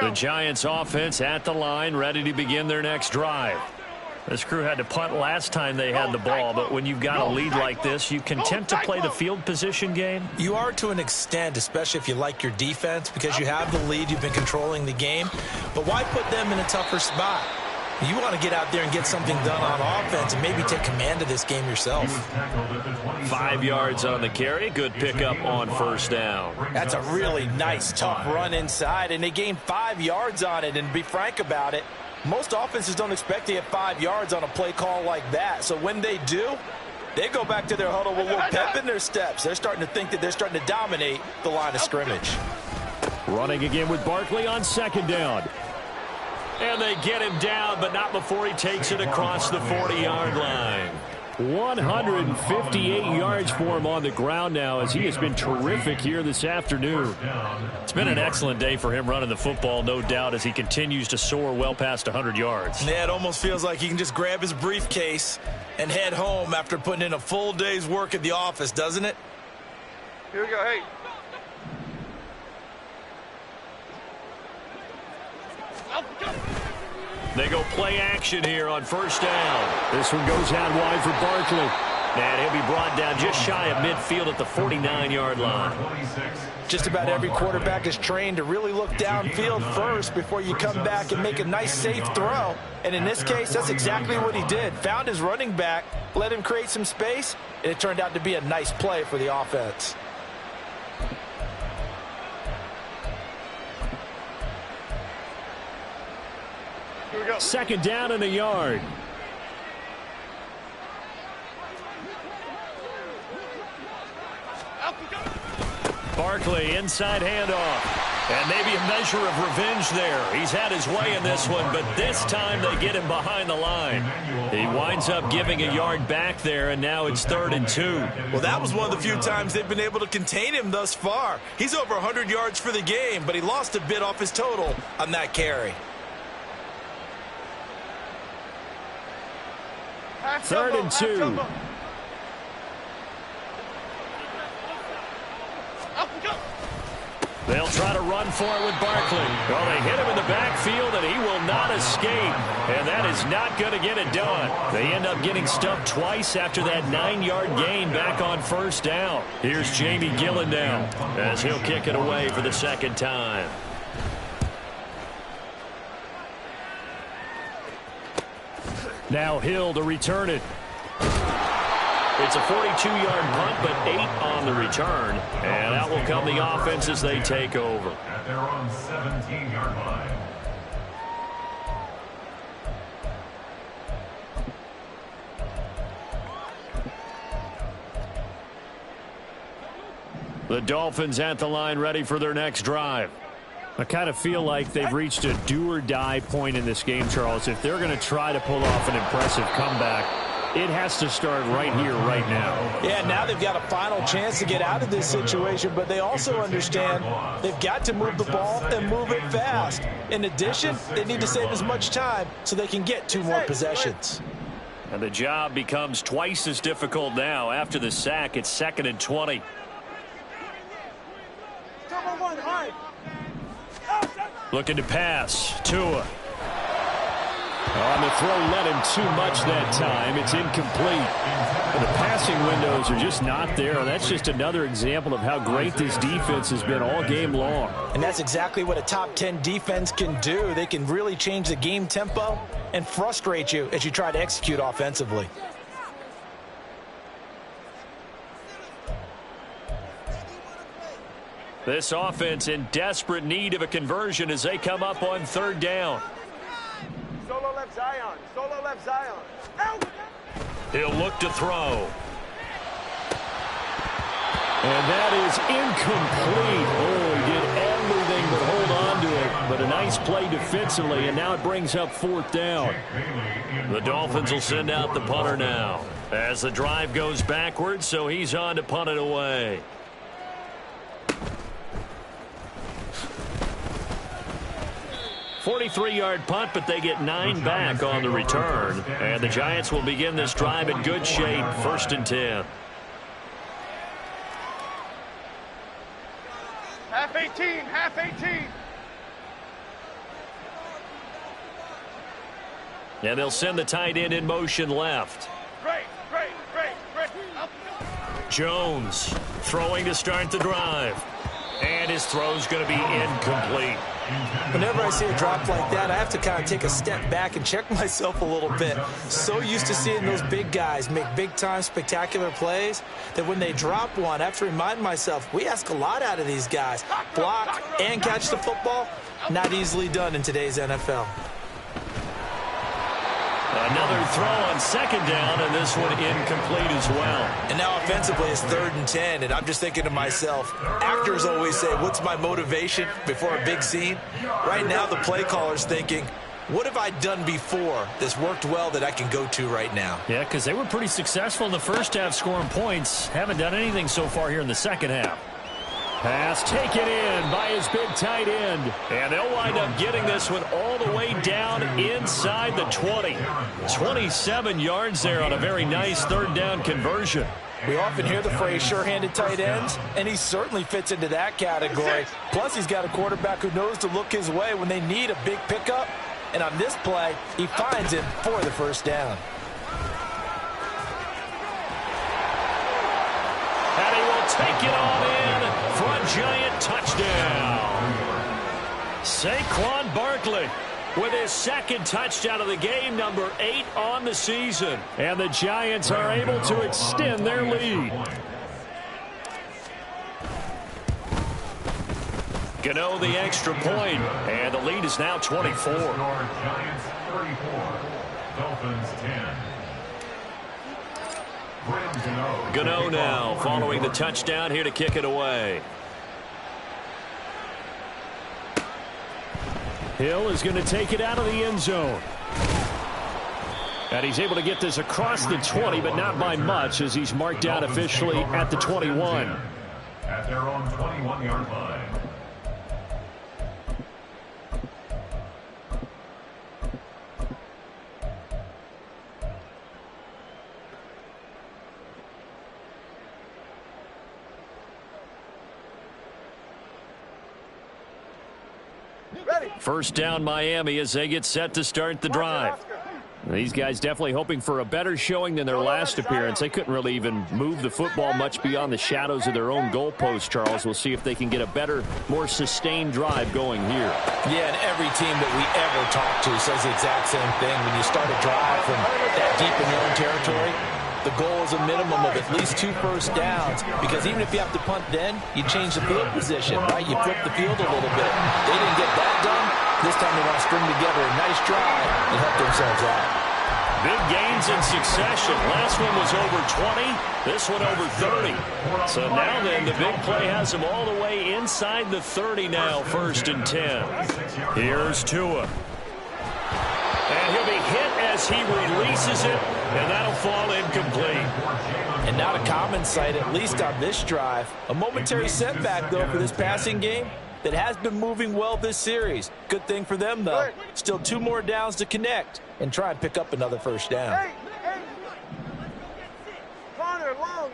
The Giants offense at the line, ready to begin their next drive. This crew had to punt last time they had the ball, but when you've got a lead like this, you can tempt to play the field position game. You are to an extent, especially if you like your defense, because you have the lead, you've been controlling the game. But why put them in a tougher spot? You want to get out there and get something done on offense and maybe take command of this game yourself. 5 yards on the carry. Good pickup on 1st down. That's a really nice, tough run inside, and they gained 5 yards on it. And to be frank about it, most offenses don't expect to get 5 yards on a play call like that. So when they do, they go back to their huddle with a little pep in their steps. They're starting to think that they're starting to dominate the line of scrimmage. Running again with Barkley on 2nd down. And they get him down, but not before he takes it across the 40-yard line. 158 yards for him on the ground now, as he has been terrific here this afternoon. It's been an excellent day for him running the football, no doubt, as he continues to soar well past 100 yards. Yeah, it almost feels like he can just grab his briefcase and head home after putting in a full day's work at the office, doesn't it? Here we go. Hey. They go play action here on first down. This one goes out wide for Barkley. And he'll be brought down just shy of midfield at the 49-yard line. Just about every quarterback is trained to really look downfield first before you come back and make a nice, safe throw. And in this case, that's exactly what he did. Found his running back, let him create some space, and it turned out to be a nice play for the offense. Second down and a yard. Barkley, inside handoff. And maybe a measure of revenge there. He's had his way in this one, but this time they get him behind the line. He winds up giving a yard back there, and now it's 3rd and 2. Well, that was one of the few times they've been able to contain him thus far. He's over 100 yards for the game, but he lost a bit off his total on that carry. 3rd and 2. They'll try to run for it with Barkley. Well, they hit him in the backfield, and he will not escape. And that is not going to get it done. They end up getting stuffed twice after that 9-yard gain back on first down. Here's Jamie Gillen now as he'll kick it away for the second time. Now Hill to return it. It's a 42-yard punt, but 8 on the return. And out will come the offense as they take over. At their own 17-yard line. The Dolphins at the line ready for their next drive. I kind of feel like they've reached a do-or-die point in this game, Charles. If they're going to try to pull off an impressive comeback, it has to start right here, right now. Yeah, now they've got a final chance to get out of this situation, but they also understand they've got to move the ball and move it fast. In addition, they need to save as much time so they can get 2 more possessions. And the job becomes twice as difficult now. After the sack, it's 2nd and 20. Looking to pass. Tua. On the throw, let him too much that time. It's incomplete. The passing windows are just not there. That's just another example of how great this defense has been all game long. And that's exactly what a top 10 defense can do. They can really change the game tempo and frustrate you as you try to execute offensively. This offense in desperate need of a conversion as they come up on 3rd down. Solo left Zion. Solo left Zion. Out. He'll look to throw. And that is incomplete. Oh, he did everything but hold on to it. But a nice play defensively, and now it brings up 4th down. The Dolphins will send out the punter now as the drive goes backwards, so he's on to punt it away. $43-yard punt, but they get 9 back on the return. And the Giants will begin this drive in good shape, 1st and 10. Half 18, half 18. And they'll send the tight end in motion left. Great. Jones throwing to start the drive. And his throw's going to be incomplete. Whenever I see a drop like that, I have to kind of take a step back and check myself a little bit. So used to seeing those big guys make big-time spectacular plays that when they drop one, I have to remind myself, we ask a lot out of these guys. Block and catch the football, not easily done in today's NFL. Another throw on 2nd down, and this one incomplete as well. And now offensively it's 3rd and 10, and I'm just thinking to myself, actors always say, what's my motivation before a big scene? Right now the play caller's thinking, What have I done before that's worked well that I can go to right now? Yeah, because they were pretty successful in the first half scoring points. Haven't done anything so far here in the second half. Pass taken in by his big tight end. And they'll wind up getting this one all the way down inside the 20. 27 yards there on a very nice third down conversion. We often hear the phrase sure-handed tight ends, and he certainly fits into that category. Plus, he's got a quarterback who knows to look his way when they need a big pickup. And on this play, he finds him for the first down. And he will take it on in for a giant touchdown. Saquon Barkley with his second touchdown of the game, number 8 on the season. And the Giants are able to extend their lead. Gano the extra point, and the lead is now 24. Giants 34, Dolphins 10. Gano now following the touchdown here to kick it away. Hill is going to take it out of the end zone. And he's able to get this across the 20, but not by much, as he's marked out officially at the 21. At their own 21-yard line. First down Miami as they get set to start the drive. These guys definitely hoping for a better showing than their last appearance. They couldn't really even move the football much beyond the shadows of their own goalpost, Charles. We'll see if they can get a better, more sustained drive going here. Yeah, and every team that we ever talk to says the exact same thing. When you start a drive from that deep in your own territory, the goal is a minimum of at least 2 first downs, because even if you have to punt then, you change the field position, right? You flip the field a little bit. They didn't get that done. This time they want to string together a nice drive and help themselves out. Big gains in succession. Last one was over 20. This one over 30. So now then, the big play has him all the way inside the 30 now, 1st and 10. Here's Tua. And he'll be hit as he releases it, and that'll fall incomplete. And not a common sight, at least on this drive. A momentary setback, though, for this passing game that has been moving well this series. Good thing for them, though. Still 2 more downs to connect and try and pick up another first down. Hey. Corner, long.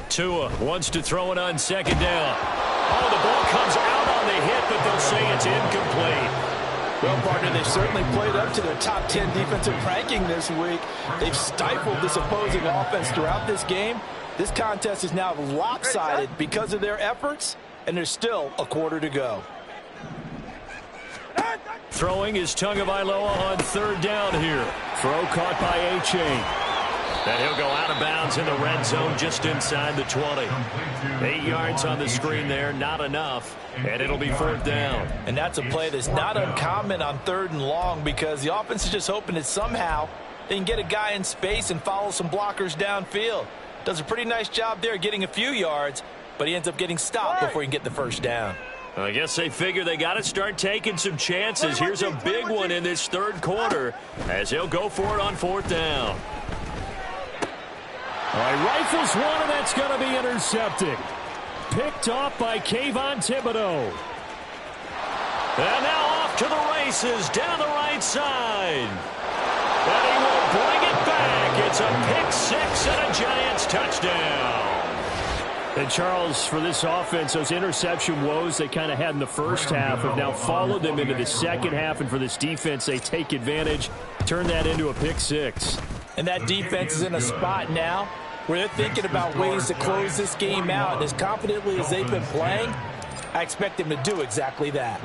Tua wants to throw it on second down. Oh, the ball comes out on the hit, but they'll say it's incomplete. Well, partner, they've certainly played up to their top 10 defensive ranking this week. They've stifled this opposing offense throughout this game. This contest is now lopsided because of their efforts, and there's still a quarter to go. Throwing is Tagovailoa on 3rd down here. Throw caught by A-Chain. And he'll go out of bounds in the red zone just inside the 20. 8 yards on the screen there, not enough. And it'll be 4th down. And that's a play that's not uncommon on 3rd and long, because the offense is just hoping that somehow they can get a guy in space and follow some blockers downfield. Does a pretty nice job there getting a few yards, but he ends up getting stopped before he can get the first down. I guess they figure they got to start taking some chances. Here's a big one in this 3rd quarter as he'll go for it on 4th down. All right, rifles one, and that's going to be intercepted. Picked off by Kayvon Thibodeau. And now off to the races down the right side. And he will bring it back. It's a pick 6 and a Giants touchdown. And Charles, for this offense, those interception woes they kind of had in the first half have now followed them into the second half. And for this defense, they take advantage, turn that into a pick 6. And that defense is in a spot now where they're thinking about ways to close this game out. And as confidently as they've been playing, I expect them to do exactly that.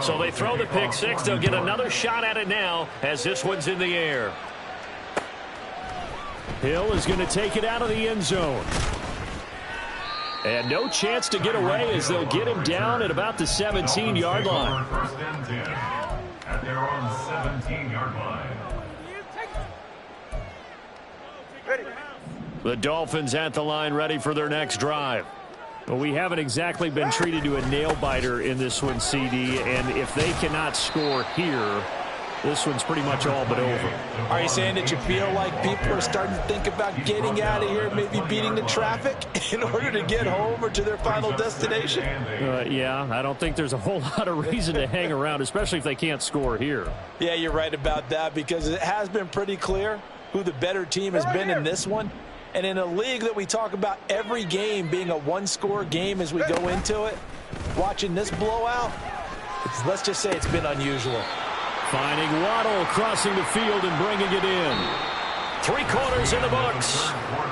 So they throw the pick 6. They'll get another shot at it now as this one's in the air. Hill is going to take it out of the end zone. And no chance to get away as they'll get him down at about the 17-yard line. 1st and 10 at their own 17-yard line. Ready. The Dolphins at the line ready for their next drive. Well, we haven't exactly been treated to a nail-biter in this one, CD, and if they cannot score here, this one's pretty much all but over. Are you saying that you feel like people are starting to think about getting out of here, maybe beating the traffic in order to get home or to their final destination? Yeah, I don't think there's a whole lot of reason to hang around, especially if they can't score here. Yeah, you're right about that, because it has been pretty clear who the better team has been in this one. And in a league that we talk about every game being a one-score game as we go into it, watching this blowout, let's just say it's been unusual. Finding Waddle crossing the field and bringing it in. 3 quarters in the books.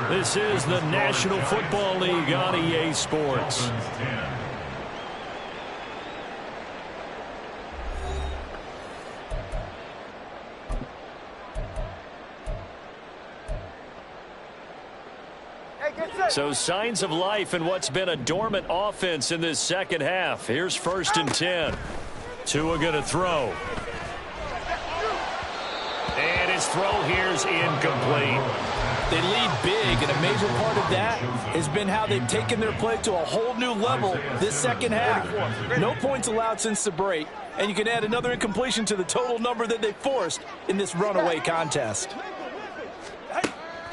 This is the National Football League on EA Sports. So signs of life in what's been a dormant offense in this second half. Here's 1st and 10. Tua going to throw. And his throw here's incomplete. They lead big, and a major part of that has been how they've taken their play to a whole new level this second half. No points allowed since the break, and you can add another incompletion to the total number that they forced in this runaway contest.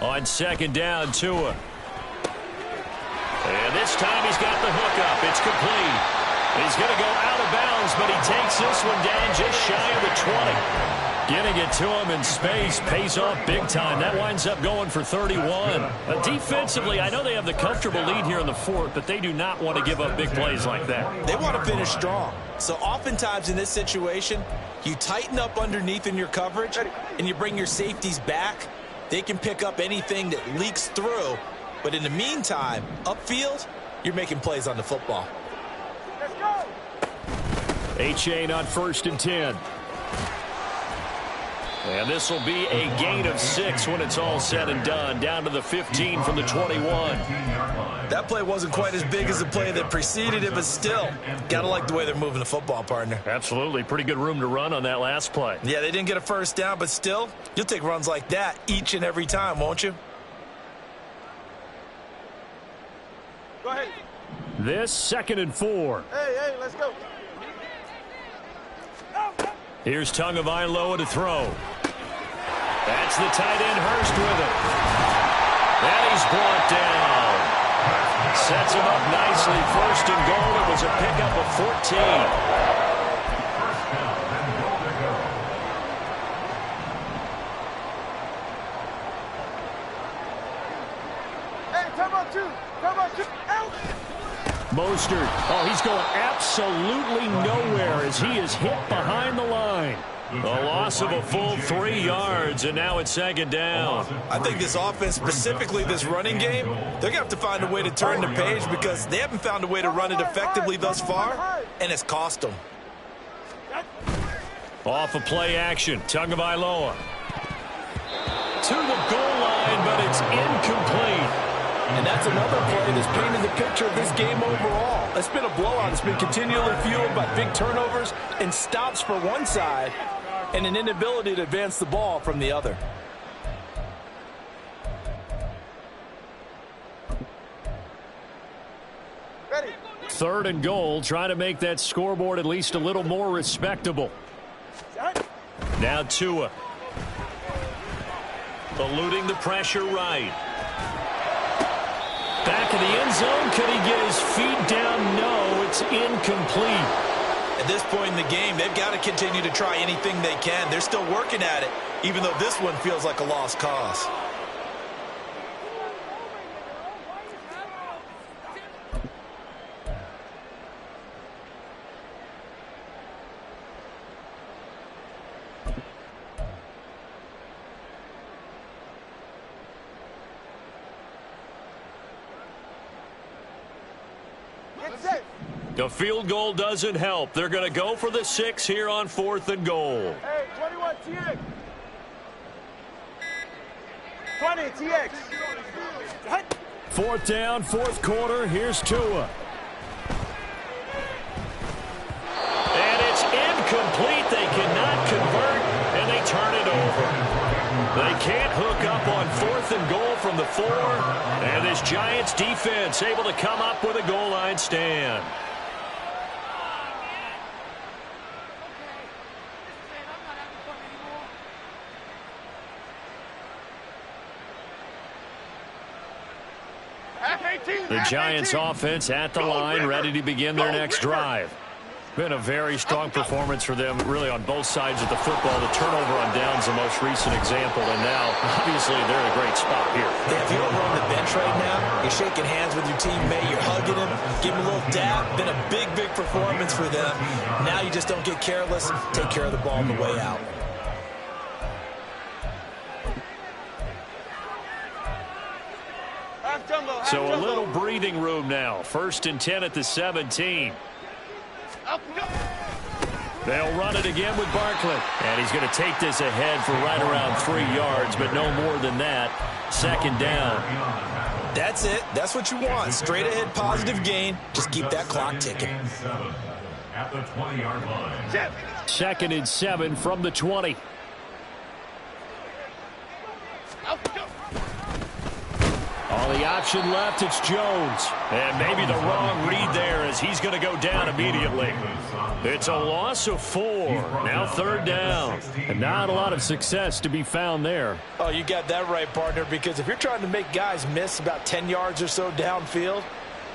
On 2nd down, Tua. And this time he's got the hook up. It's complete. He's going to go out of bounds, but he takes this one down just shy of the 20. Getting it to him in space pays off big time. That winds up going for 31. Defensively, I know they have the comfortable lead here in the 4th, but they do not want to give up big plays like that. They want to finish strong. So oftentimes in this situation, you tighten up underneath in your coverage, and you bring your safeties back. They can pick up anything that leaks through. But in the meantime, upfield, you're making plays on the football. Let's go. A-chain on 1st and 10. And this will be a gain of 6 when it's all said and done. Down to the 15 from the 21. That play wasn't quite as big as the play that preceded it, but still, got to like the way they're moving the football, partner. Absolutely. Pretty good room to run on that last play. Yeah, they didn't get a 1st down, but still, you'll take runs like that each and every time, won't you? Go ahead. This 2nd and 4. Hey, let's go. Here's Tagovailoa to throw. That's the tight end Hurst with it. And he's brought down. Sets him up nicely. 1st and goal. It was a pickup of 14. Hey, come on, 2. Come on, 2. Out. Mostert. Oh, he's going absolutely nowhere as he is hit behind the line. A loss of a full 3 yards, and now it's 2nd down. I think this offense, specifically this running game, they're going to have to find a way to turn the page because they haven't found a way to run it effectively thus far, and it's cost them. Off of play action, Tagovailoa. To the goal line, but it's incomplete. And that's another play that's painted the picture of this game overall. It's been a blowout. It's been continually fueled by big turnovers and stops for one side and an inability to advance the ball from the other. Ready. 3rd and goal, trying to make that scoreboard at least a little more respectable. Now Tua. Eluding the pressure right. Back in the end zone. Could he get his feet down? No, it's incomplete. At this point in the game, they've got to continue to try anything they can. They're still working at it, even though this one feels like a lost cause. The field goal doesn't help. They're going to go for the 6 here on 4th and goal. Hey, 21 TX. 20 TX. 4th down, 4th quarter. Here's Tua. And it's incomplete. They cannot convert, and they turn it over. They can't hook up on 4th and goal from the the 4. And this Giants defense able to come up with a goal line stand. The Giants offense at the line, ready to begin their next drive. Been a very strong performance for them, really, on both sides of the football. The turnover on downs the most recent example, and now, obviously, they're in a great spot here. Yeah, if you're over on the bench right now, you're shaking hands with your teammate, you're hugging him, give him a little dap. Been a big, big performance for them. Now you just don't get careless. Take care of the ball on the way out. So a little breathing room now. 1st and 10 at the 17. They'll run it again with Barkley. And he's going to take this ahead for right around 3 yards, but no more than that. 2nd down. That's it. That's what you want. Straight ahead positive gain. Just keep that clock ticking. At the 20-yard line. 2nd and 7 from the 20. All the option left, it's Jones. And maybe the wrong read there as he's going to go down immediately. It's a loss of 4. Now 3rd down. And not a lot of success to be found there. Oh, you got that right, partner, because if you're trying to make guys miss about 10 yards or so downfield,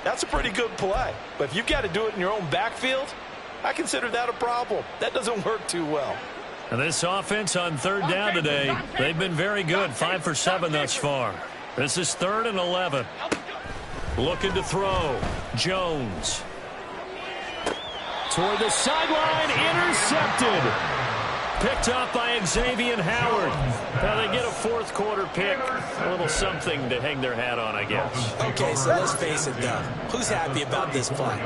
that's a pretty good play. But if you've got to do it in your own backfield, I consider that a problem. That doesn't work too well. And this offense on 3rd down today, they've been very good. 5 for 7 thus far. This is 3rd and 11. Looking to throw. Jones. Toward the sideline. Intercepted. Picked up by Xavier Howard. Now they get a 4th quarter pick. A little something to hang their hat on, I guess. Okay, so let's face it, though. Who's happy about this play?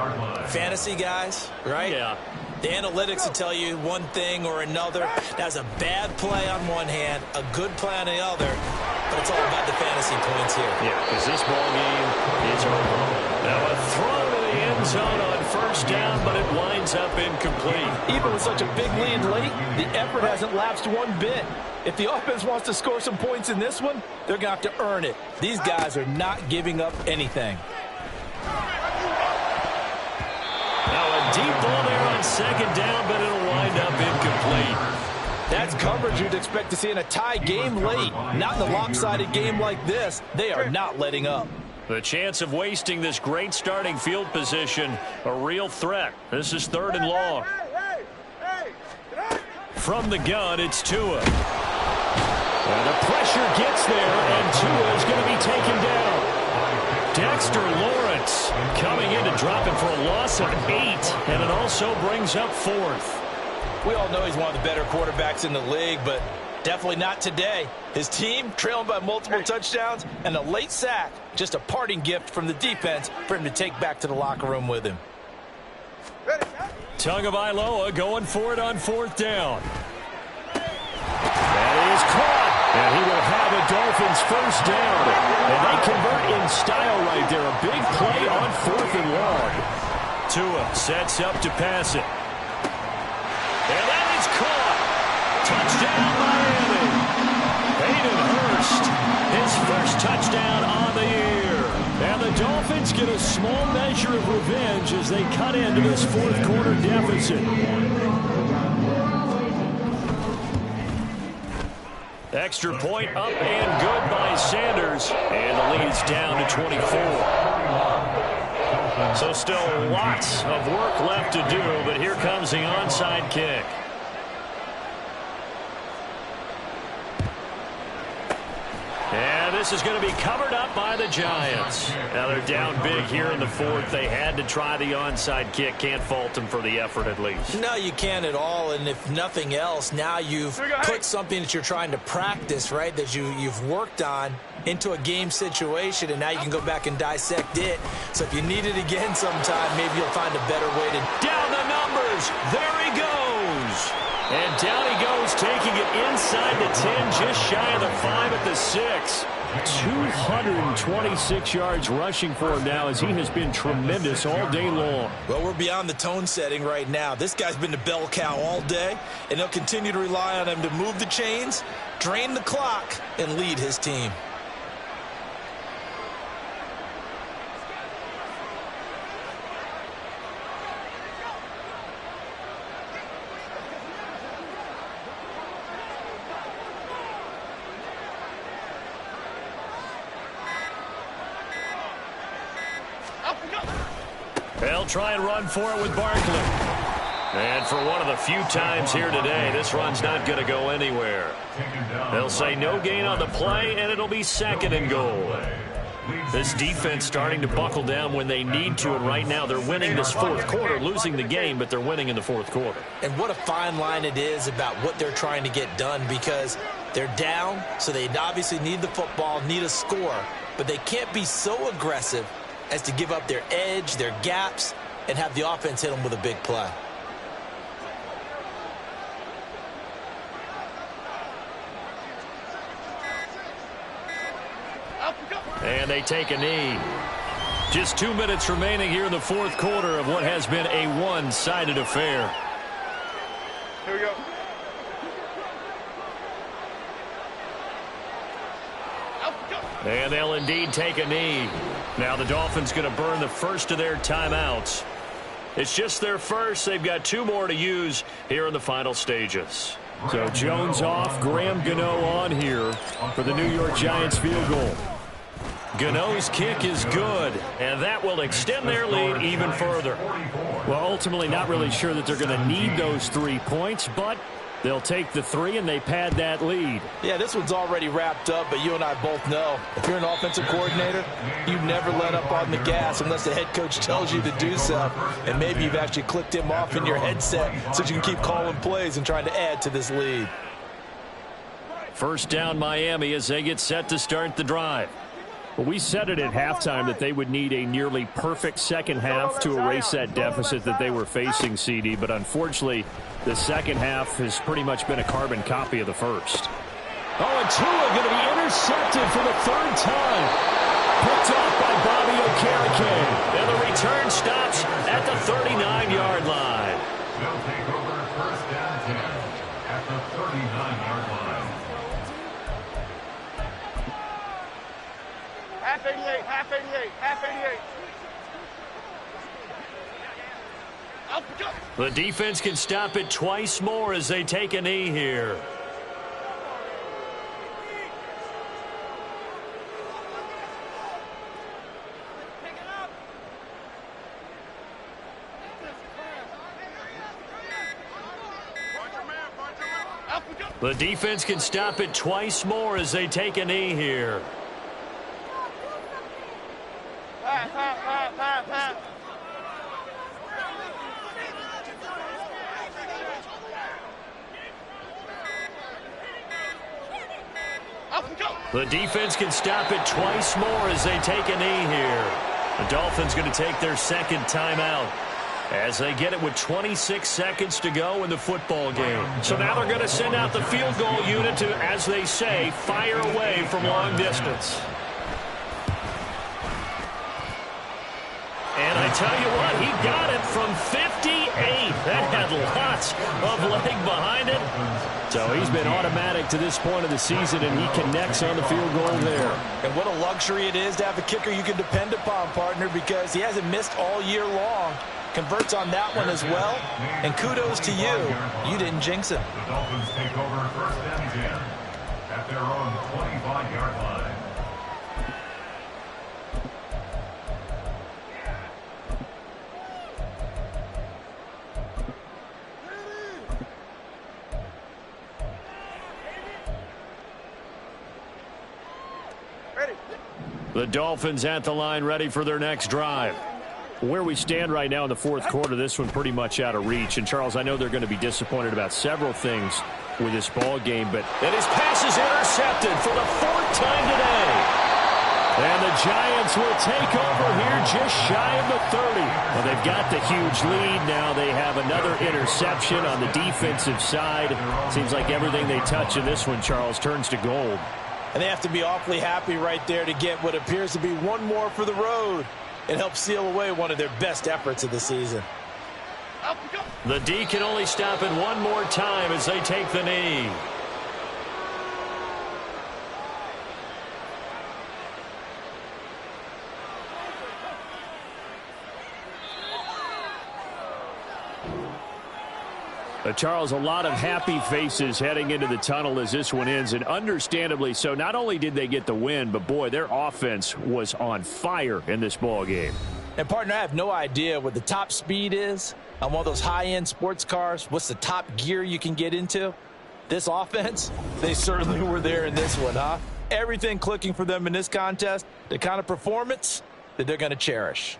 Fantasy guys, right? Yeah. The analytics will tell you one thing or another. That's a bad play on one hand, a good play on the other. But it's all about the fantasy points here. Yeah, because this ball game is over. Now a throw to the end zone on 1st down, but it winds up incomplete. Even with such a big lead late, the effort hasn't lapsed one bit. If the offense wants to score some points in this one, they're going to have to earn it. These guys are not giving up anything. Now a deep ball there on 2nd down, but it'll wind up incomplete. That's coverage you'd expect to see in a tie game late. Not in a lopsided game like this. They are not letting up. The chance of wasting this great starting field position, a real threat. This is 3rd and long. From the gun, it's Tua. And the pressure gets there, and Tua is going to be taken down. Dexter Lawrence coming in to drop it for a loss of 8, and it also brings up 4th. We all know he's one of the better quarterbacks in the league, but definitely not today. His team trailing by multiple touchdowns, and a late sack, just a parting gift from the defense for him to take back to the locker room with him. Tagovailoa going for it on 4th down. That is caught, and he will have a Dolphins 1st down. And they convert in style right there. A big play on 4th and long. Tua sets up to pass it. And that is caught. Touchdown, Miami. Hayden Hurst, his 1st touchdown on the year. And the Dolphins get a small measure of revenge as they cut into this 4th quarter deficit. Extra point up and good by Sanders. And the lead's down to 24. So still lots of work left to do, but here comes the onside kick. And this is going to be covered up by the Giants. Now they're down big here in the 4th. They had to try the onside kick. Can't fault them for the effort at least. No, you can't at all. And if nothing else, now you've put something that you're trying to practice, right, that you've worked on into a game situation, and now you can go back and dissect it. So if you need it again sometime, maybe you'll find a better way to... Down the numbers. There he goes. And down he goes, taking it inside the 10, just shy of the 5 at the 6. 226 yards rushing for him now, as he has been tremendous all day long. Well, we're beyond the tone setting right now. This guy's been the bell cow all day, and they'll continue to rely on him to move the chains, drain the clock, and lead his team. They'll try and run for it with Barkley. And for one of the few times here today, this run's not going to go anywhere. They'll say no gain on the play, and it'll be 2nd and goal. This defense starting to buckle down when they need to, and right now they're winning this 4th quarter, losing the game, but they're winning in the 4th quarter. And what a fine line it is about what they're trying to get done, because they're down, so they obviously need the football, need a score, but they can't be so aggressive as to give up their edge, their gaps, and have the offense hit them with a big play. And they take a knee. Just 2 minutes remaining here in the 4th quarter of what has been a one-sided affair. Here we go. And they'll indeed take a knee. Now the Dolphins going to burn the first of their timeouts. It's just their first. They've got 2 more to use here in the final stages. So Jones off, Graham Gano on here for the New York Giants field goal. Gano's kick is good, and that will extend their lead even further. Well, ultimately not really sure that they're going to need those 3 points, but they'll take the 3 and they pad that lead. Yeah, this one's already wrapped up, but you and I both know if you're an offensive coordinator, you never let up on the gas unless the head coach tells you to do so. And maybe you've actually clicked him off in your headset so you can keep calling plays and trying to add to this lead. First down Miami as they get set to start the drive. Well, we said it at halftime that they would need a nearly perfect second half to erase that deficit that they were facing, CD. But unfortunately, the second half has pretty much been a carbon copy of the first. Oh, and Tua going to be intercepted for the 3rd time. Picked off by Bobby Okereke. And the return stops at the 39-yard line. They'll take over 1st and 10 at the 39-yard line. Half 88, half 88, half 88. The defense can stop it twice more as they take a knee here. The defense can stop it twice more as they take a knee here. The defense can stop it twice more as they take a knee here. The Dolphins going to take their 2nd timeout as they get it with 26 seconds to go in the football game. So now they're going to send out the field goal unit to, as they say, fire away from long distance. And I tell you what, he got it from 58. That had lots of leg behind it. So he's been automatic to this point of the season, and he connects on the field goal there. And what a luxury it is to have a kicker you can depend upon, partner, because he hasn't missed all year long. Converts on that one as well. And kudos to you. You didn't jinx him. The Dolphins take over 1st and 10 at their own 25-yard line. The Dolphins at the line ready for their next drive. Where we stand right now in the 4th quarter, this one pretty much out of reach. And, Charles, I know they're going to be disappointed about several things with this ball game, but and his pass is intercepted for the 4th time today. And the Giants will take over here just shy of the 30. Well, they've got the huge lead. Now they have another interception on the defensive side. Seems like everything they touch in this one, Charles, turns to gold. And they have to be awfully happy right there to get what appears to be one more for the road. It helps seal away one of their best efforts of the season. The D can only stop it one more time as they take the knee. Charles, a lot of happy faces heading into the tunnel as this one ends, and understandably so. Not only did they get the win, but boy, their offense was on fire in this ball game. And, partner, I have no idea what the top speed is on one of those high-end sports cars. What's the top gear you can get into? This offense, they certainly were there in this one, huh? Everything clicking for them in this contest, the kind of performance that they're going to cherish.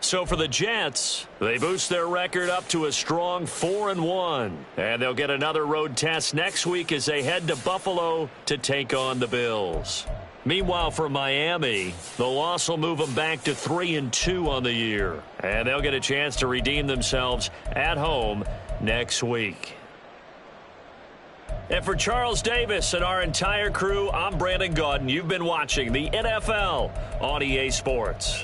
So for the Jets, they boost their record up to a strong 4-1. And they'll get another road test next week as they head to Buffalo to take on the Bills. Meanwhile, for Miami, the loss will move them back to 3-2 on the year. And they'll get a chance to redeem themselves at home next week. And for Charles Davis and our entire crew, I'm Brandon Gaudin. You've been watching the NFL on EA Sports.